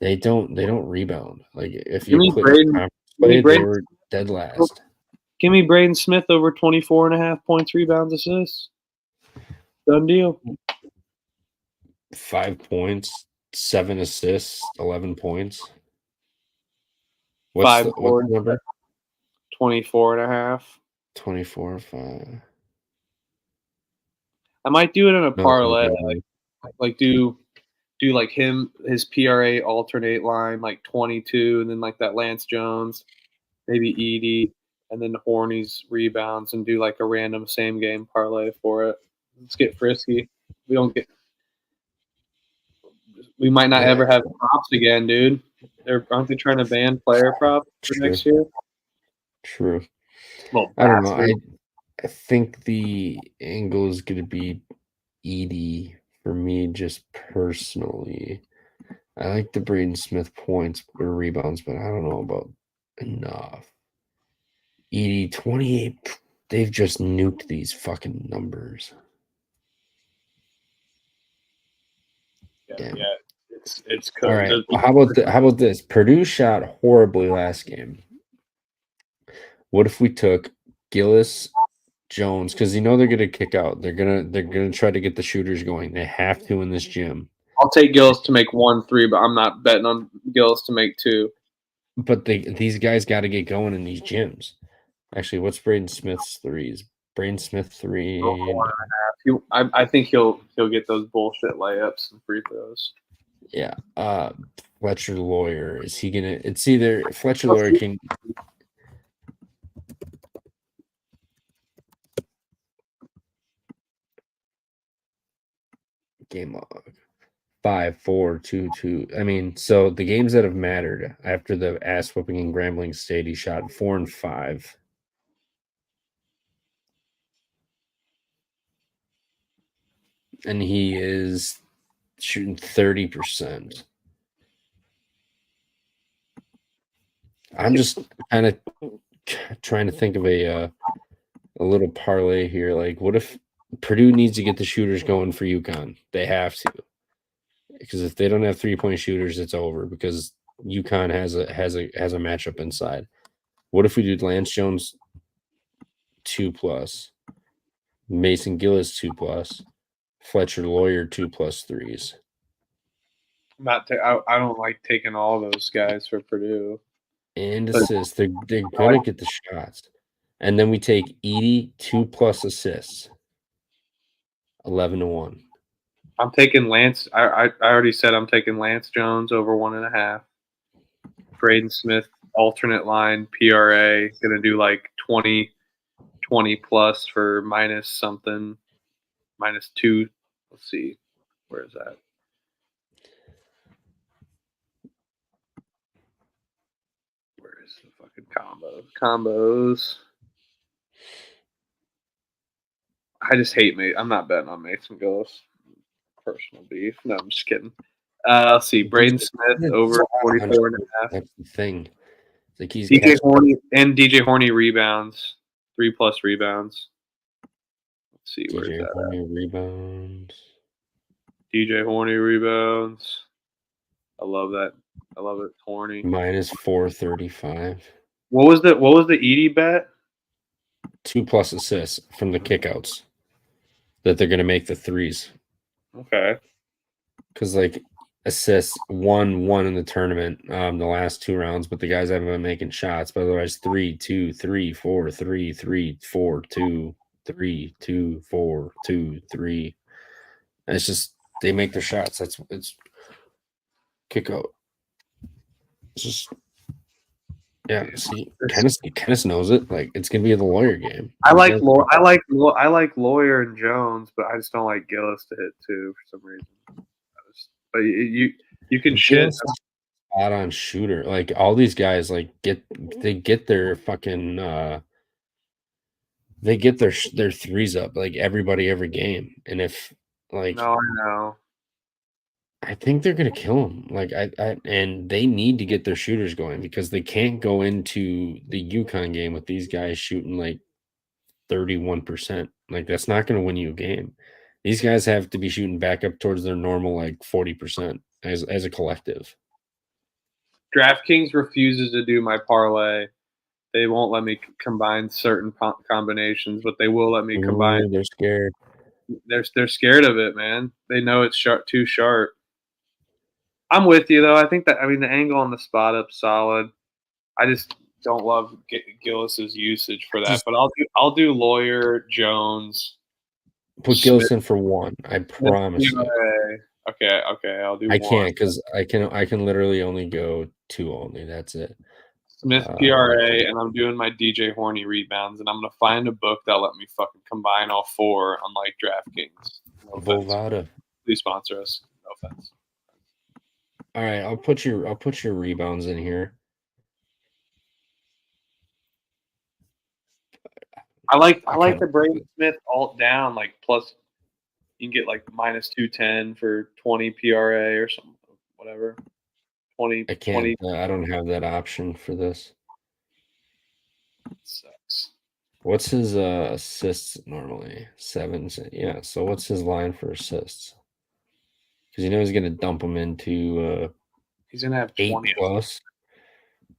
they don't rebound. Like if you they were dead last. Give me Braden Smith over 24.5 points, rebounds, assists. Done deal. 5 points, 7 assists, 11 points. What's the number? 24.5. 24.5. I might do it in a parlay. Like do like his PRA alternate line like 22, and then like that Lance Jones, maybe Edey, and then Horny's rebounds, and do like a random same game parlay for it. Let's get frisky. We might not ever have props again, dude. Aren't they trying to ban player props for next year? True. Well, I don't know. I think the angle is going to be Edie for me, just personally. I like the Braden Smith points or rebounds, but I don't know about enough. Edie 28. They've just nuked these fucking numbers. yeah. It's all right. Well, how about this? Purdue shot horribly last game. What if we took Gillis, Jones, because they're gonna kick out. They're gonna try to get the shooters going. They have to in this gym. I'll take Gillis to make 1-3, but I'm not betting on Gillis to make 2. But these guys got to get going in these gyms. Actually, what's Braden Smith's threes? Braden Smith 3. 1.5. I think he'll get those bullshit layups and free throws. Yeah. Fletcher Lawyer, is he gonna? It's either Fletcher Lawyer can. Game log 5-4-2-2. I mean, so the games that have mattered after the ass whooping in Grambling State, he shot 4 and 5. And he is shooting 30%. I'm just kind of trying to think of a little parlay here. Like, what if Purdue needs to get the shooters going for UConn? They have to, because if they don't have 3-point shooters, it's over. Because UConn has a matchup inside. What if we do Lance Jones 2+, Mason Gillis 2+, Fletcher Lawyer 2+ threes? I don't like taking all those guys for Purdue. And assists. They're gonna get the shots. And then we take Edie 2+ assists. 11-1. I'm taking Lance. I already said I'm taking Lance Jones over 1.5. Braden Smith alternate line PRA gonna do like 20 plus for minus something, -2. Let's see, where is that? Where is the fucking combos? I just hate Mason. I'm not betting on Mason Gillis. Personal beef. No, I'm just kidding. Let's see. Braden Smith over 44.5. That's the thing. Like he's DJ Horny rebounds, 3+ rebounds. Let's see where DJ is that Horny rebounds. DJ Horny rebounds. I love that. I love it. Horny -435. What was the Edie bet? 2+ assists from the kickouts that they're gonna make the threes. Okay. Because like assists 1 in the tournament, the last 2 rounds, but the guys haven't been making shots. But otherwise, 3, 2, 3, 4, 3, 3, 4, 2, 3, 2, 4, 2, 3. And it's just they make their shots. It's kick out. It's just see, Kenneth knows it. Like it's gonna be the Lawyer game. I like Lawyer and Jones, but I just don't like Gillis to hit 2 for some reason. But you can shit spot on shooter. Like all these guys, like get their fucking they get their threes up. Like everybody every game, and if like no, I know. I think they're gonna kill them. Like and they need to get their shooters going because they can't go into the UConn game with these guys shooting like 31%. Like that's not gonna win you a game. These guys have to be shooting back up towards their normal like 40% as a collective. DraftKings refuses to do my parlay. They won't let me combine certain combinations, but they will let me combine. Ooh, they're scared. They're scared of it, man. They know it's too sharp. I'm with you though. I think the angle on the spot up solid. I just don't love Gillis's usage for that. But I'll do Lawyer, Jones. Put Gillis in for 1. I promise you. Okay. I'll do. I can't because I can literally only go 2 only. That's it. Smith PRA, and I'm doing my DJ Horny rebounds, and I'm gonna find a book that'll let me fucking combine all 4 on like DraftKings. No Bovada. Please sponsor us. No offense. All right, I'll put your rebounds in here. I like kinda the Braden Smith alt down like plus. You can get like minus 210 for 20 PRA or something, whatever. 20 I 20 can't I don't have that option for this. sucks. What's his assists normally? 7. Yeah, so what's his line for assists? Because you know he's gonna dump him into He's gonna have 8 20. plus.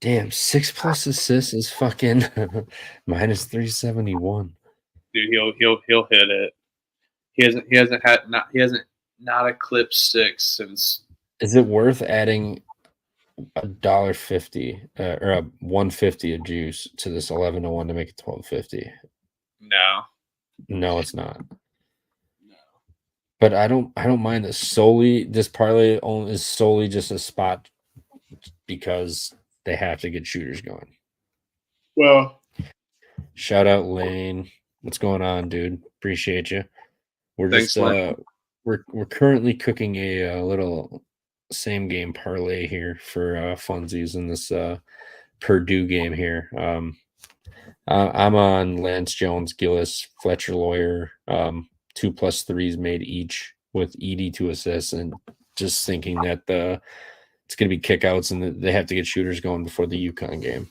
Damn, 6+ assists is fucking minus 371. Dude, he'll hit it. He hasn't not eclipsed 6 since. Is it worth adding $1.50 or a 150 of juice to this 11-1 to make it 12.50? No. No, it's not. No. But I don't mind this solely. This parlay only is solely just a spot because they have to get shooters going. Well, Shout out Lane. What's going on, dude? Appreciate you. We're thanks, just Lynn. we're currently cooking a, little same game parlay here for funsies in this Purdue game here. I'm on Lance Jones, Gillis, Fletcher Lawyer, 2+3s made each with Edie to assist, and just thinking that it's going to be kickouts and they have to get shooters going before the UConn game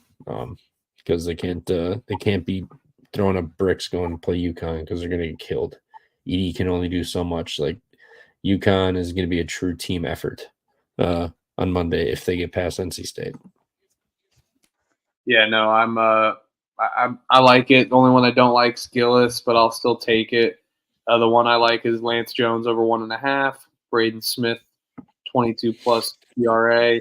because they can't be throwing up bricks going to play UConn because they're going to get killed. Edie can only do so much. Like UConn is going to be a true team effort on Monday if they get past NC State. Yeah, no, I like it. The only one I don't like is Gillis, but I'll still take it. The one I like is Lance Jones over 1.5. Braden Smith, 22 plus PRA.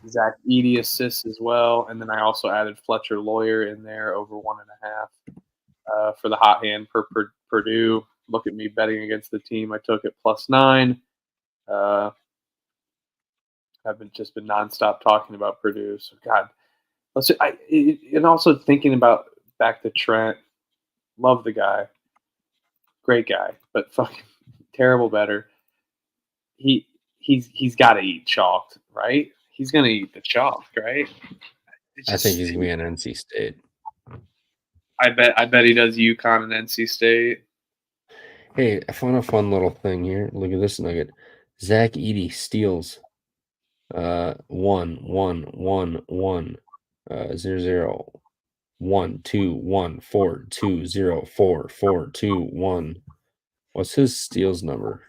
Zach Edey assists as well, and then I also added Fletcher Lawyer in there over 1.5 for the hot hand for Purdue. Look at me betting against the team. I took it +9. I've just been nonstop talking about Purdue. So God, and also thinking about back to Trent. Love the guy, great guy, but fucking terrible better. He's got to eat chalk, right? He's gonna eat the chalk, right? I think he's gonna be an NC State. I bet he does UConn and NC State. Hey, I found a fun little thing here. Look at this nugget. Zach Edey steals 0 0 1 2 1 4 2 0 4 4 2 1. What's his steals number?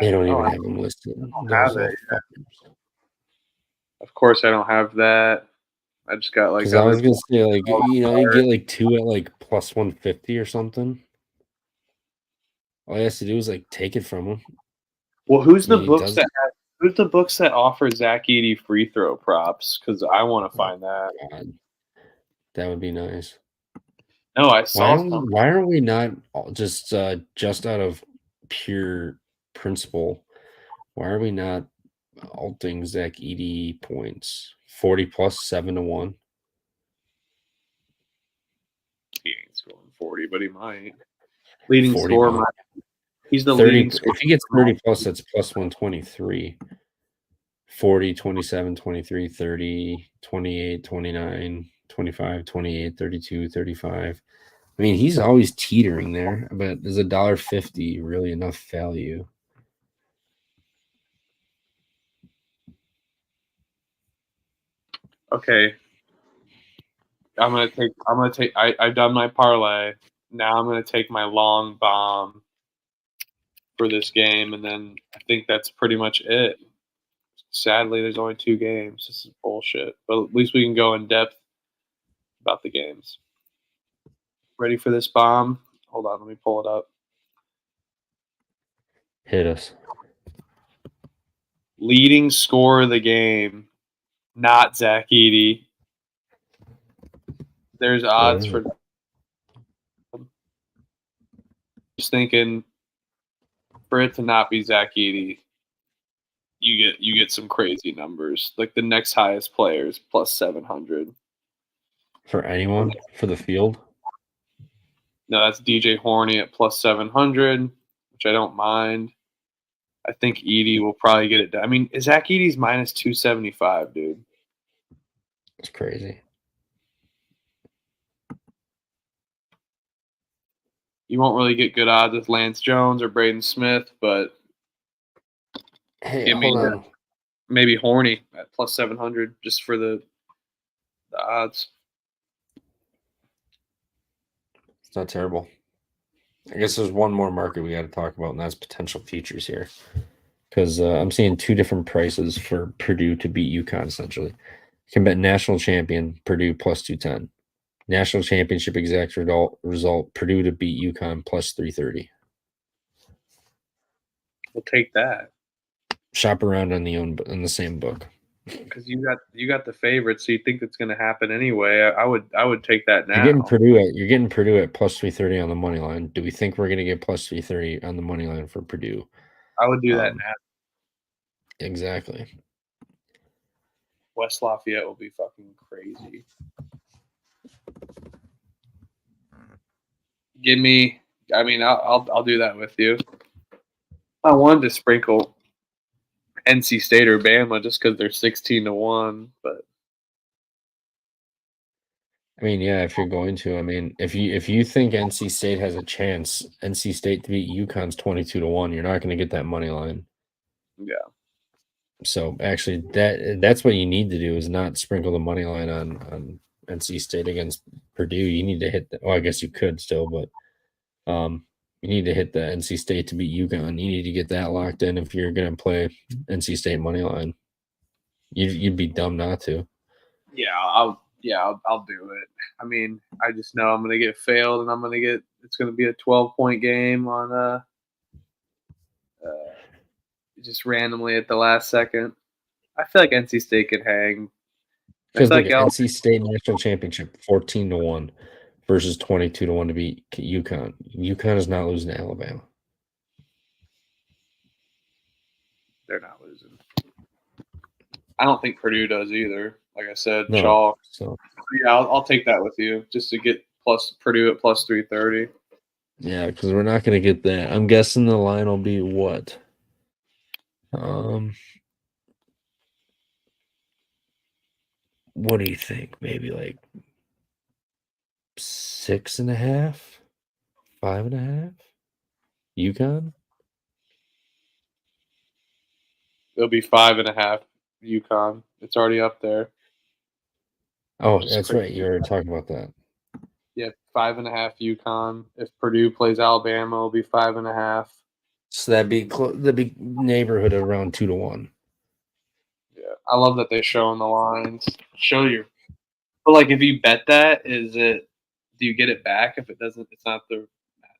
They don't even have him listed. Those have it. fuckers. Of course, I don't have that. I just got like. Because I was gonna say, like, you get like 2 at like +150 or something. All he has to do is like take it from him. Well, who's the books that offer Zach Edey free throw props? Because I want to find that. God. That would be nice. No, I saw Why are we not just out of pure principle? Why are we not alting Zach Edey points 40 plus 7-1? He ain't scoring 40, but he might. Leading 40 scorer. He's the 30, leading scorer. If he gets 30 plus, that's +123. 40, 27, 23, 30, 28, 29, 25, 28, 32, 35. I mean, he's always teetering there, but is $1.50 really enough value? Okay. I've done my parlay. Now I'm gonna take my long bomb for this game, and then I think that's pretty much it. Sadly, there's only 2 games. This is bullshit. But at least we can go in depth about the games. Ready for this bomb? Hold on, let me pull it up. Hit us. Leading scorer of the game, not Zach Edey. There's odds for. Just thinking, for it to not be Zach Edey, you get some crazy numbers. Like the next highest player is +700. For anyone? For the field? No, that's DJ Horny at plus 700, which I don't mind. I think Edey will probably get it done. I mean, Zach Edey's minus 275, dude. It's crazy. You won't really get good odds with Lance Jones or Braden Smith, but Hey, give me hold on. maybe Horny at plus 700 just for the odds. It's not terrible. I guess there's one more market we got to talk about, and that's potential futures here. Because I'm seeing two different prices for Purdue to beat UConn, essentially. You can bet national champion, Purdue plus 210. National championship exact result, Purdue to beat UConn plus 330. We'll take that Shop around on the same book. because you got the favorite, so you think it's going to happen anyway. I would take that now. You're getting Purdue at plus 330 on the money line. Do we think we're going to get plus 330 on the money line for Purdue? I would do that now. Exactly. West Lafayette will be fucking crazy. Give me. I mean, I'll do that with you. I wanted to sprinkle NC State or Bama just because they're 16-1, but I mean, yeah, if you're going to, I mean, if you think NC State has a chance, NC State to beat UConn's 22-1, you're not going to get that money line. yeah. So actually, that's what you need to do is not sprinkle the money line on NC State against Purdue. You need to hit the. Well, I guess you could still, but you need to hit the NC State to beat UConn. You need to get that locked in if you're going to play NC State money line. You'd be dumb not to. Yeah, I'll do it. I mean, I just know I'm gonna get failed, and it's gonna be a 12-point game on just randomly at the last second. I feel like NC State could hang. Because look at NC State national championship 14-1 versus 22-1 to beat UConn. UConn is not losing to Alabama. They're not losing. I don't think Purdue does either. Like I said, No, chalk. So yeah, I'll take that with you just to get plus Purdue at plus 330. yeah, because we're not going to get that. I'm guessing the line will be what? What do you think? Maybe like 6.5, 5.5. UConn? It'll be 5.5 UConn. It's already up there. Oh, that's right. You were talking about that. Yeah, 5.5 UConn. If Purdue plays Alabama, it'll be 5.5. So that'd be neighborhood of around 2-1. Yeah, I love that they're showing the lines. But like, if you bet that, do you get it back if it doesn't? It's not the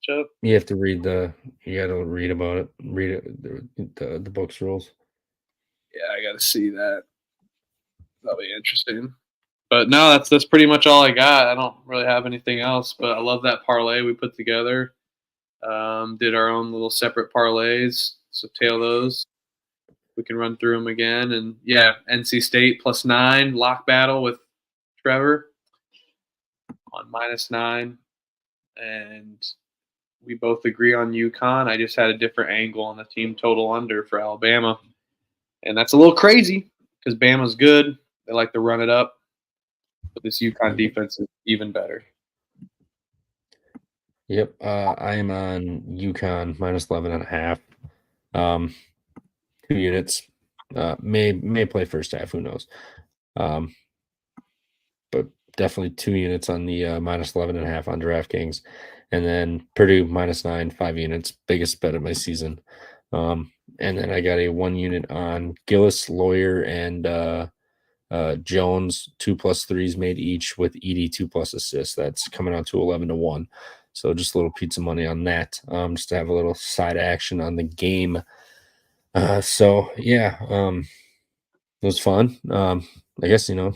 matchup. You have to read You got to read about it. Read it. The book's rules. Yeah, I got to see that. That'll be interesting. But no, that's pretty much all I got. I don't really have anything else. But I love that parlay we put together. Did our own little separate parlays. So tail those. We can run through them again. And yeah, NC State +9 lock battle with Trevor on -9, and we both agree on UConn. I just had a different angle on the team total under for Alabama, and that's a little crazy because Bama's good. They like to run it up, but this UConn defense is even better. Yep, I am on UConn -11.5. 2 units. May play first half. Who knows? But definitely 2 units on the -11.5 on DraftKings, and then Purdue -9, 5 units. Biggest bet of my season. And then I got a 1 unit on Gillis, Lawyer, and Jones, 2+3s made each with Edey 2+ assists. That's coming out to 11-1. So just a little pizza money on that, just to have a little side action on the game. So yeah, it was fun. I guess it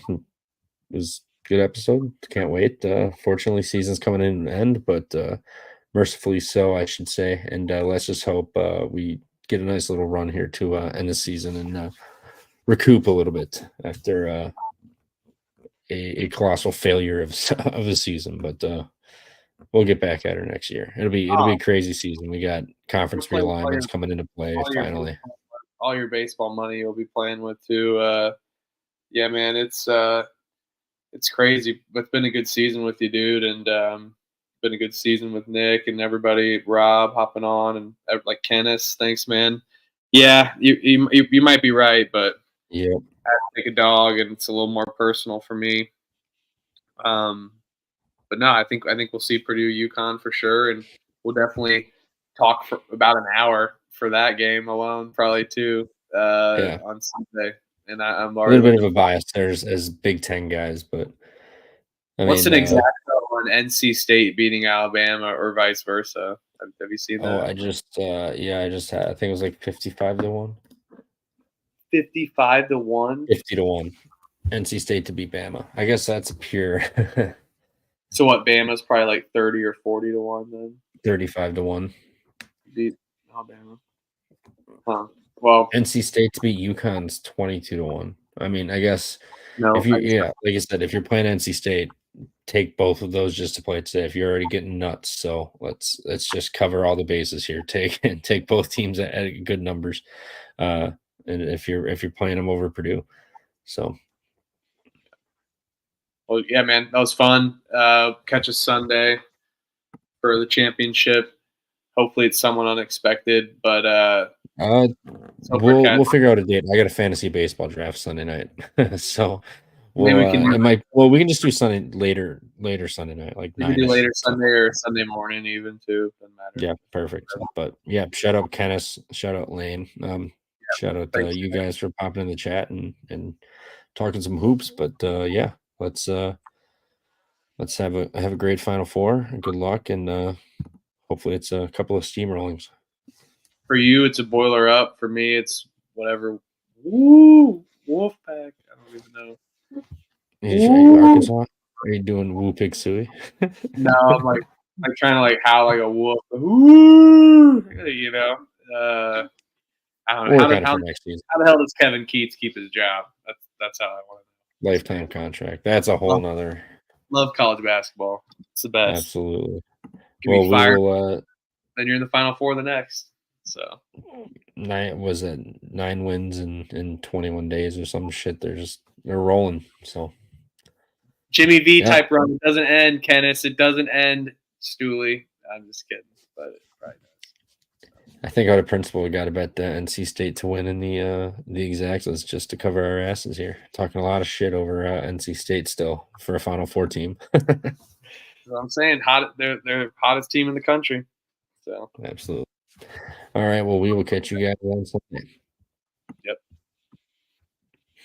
was a good episode. Can't wait. Fortunately, season's coming in an end, but mercifully so, I should say. And let's just hope we get a nice little run here to end the season and recoup a little bit after a colossal failure of a season. But we'll get back at her next year. It'll be a crazy season. We got conference We're playing all realignments coming into play finally. all your baseball money you'll be playing with too. Yeah, man, it's crazy. It's been a good season with you, dude, and been a good season with Nick and everybody. Rob hopping on and like Kenneth. Thanks, man. Yeah, you might be right, but yeah, I take a dog, and it's a little more personal for me. But no, I think we'll see Purdue UConn for sure, and we'll definitely talk for about an hour for that game alone, probably too, on Sunday. And I'm a already little bit of a bias there as Big Ten guys, but I what's mean, an exact on NC State beating Alabama or vice versa? Have you seen that? I just had. I think it was like 55-1. 55-1. 50-1. NC State to beat Bama. I guess that's pure. So what? Bama's probably like 30 or 40-1 then. 35-1. Beat Alabama. Huh. Well, NC State to beat UConn's 22-1. I mean, I guess no. if like I said, if you're playing NC State, take both of those just to play it safe. You're already getting nuts, so let's just cover all the bases here. Take both teams at good numbers, and if you're playing them over Purdue, so. Well, yeah, man, that was fun. Catch us Sunday for the championship. Hopefully, it's someone unexpected, but we'll figure out a date. I got a fantasy baseball draft Sunday night, so we can just do Sunday later Sunday night, like we can do later Sunday or Sunday morning even too. Doesn't matter. Yeah, perfect. But yeah, shout out Kenneth, shout out Lane, shout out you guys for popping in the chat and talking some hoops. But yeah, let's have a great Final Four. Good luck, and hopefully it's a couple of steamrollings. For you, it's a boiler up. For me, it's whatever. Woo, Wolfpack. I don't even know. Are you Arkansas? Are you doing woo pig suey? No, I'm like trying to like howl like a wolf. Woo, you know. I don't know. How the hell does Kevin Keats keep his job? That's how I want to know. Lifetime contract. That's a whole nother. Love college basketball. It's the best. Absolutely. Give me fire. Then you're in the Final Four the next. So 9 wins in 21 days or some shit. They're rolling. So Jimmy V type run. It doesn't end, Kenneth. It doesn't end, Stooley. I'm just kidding, but it probably does. I think out of principle, we got to bet NC State to win in the exactas just to cover our asses here. Talking a lot of shit over NC State still for a Final Four team. That's what I'm saying. They're the hottest team in the country. So absolutely. All right. Well, we will catch you guys on Sunday.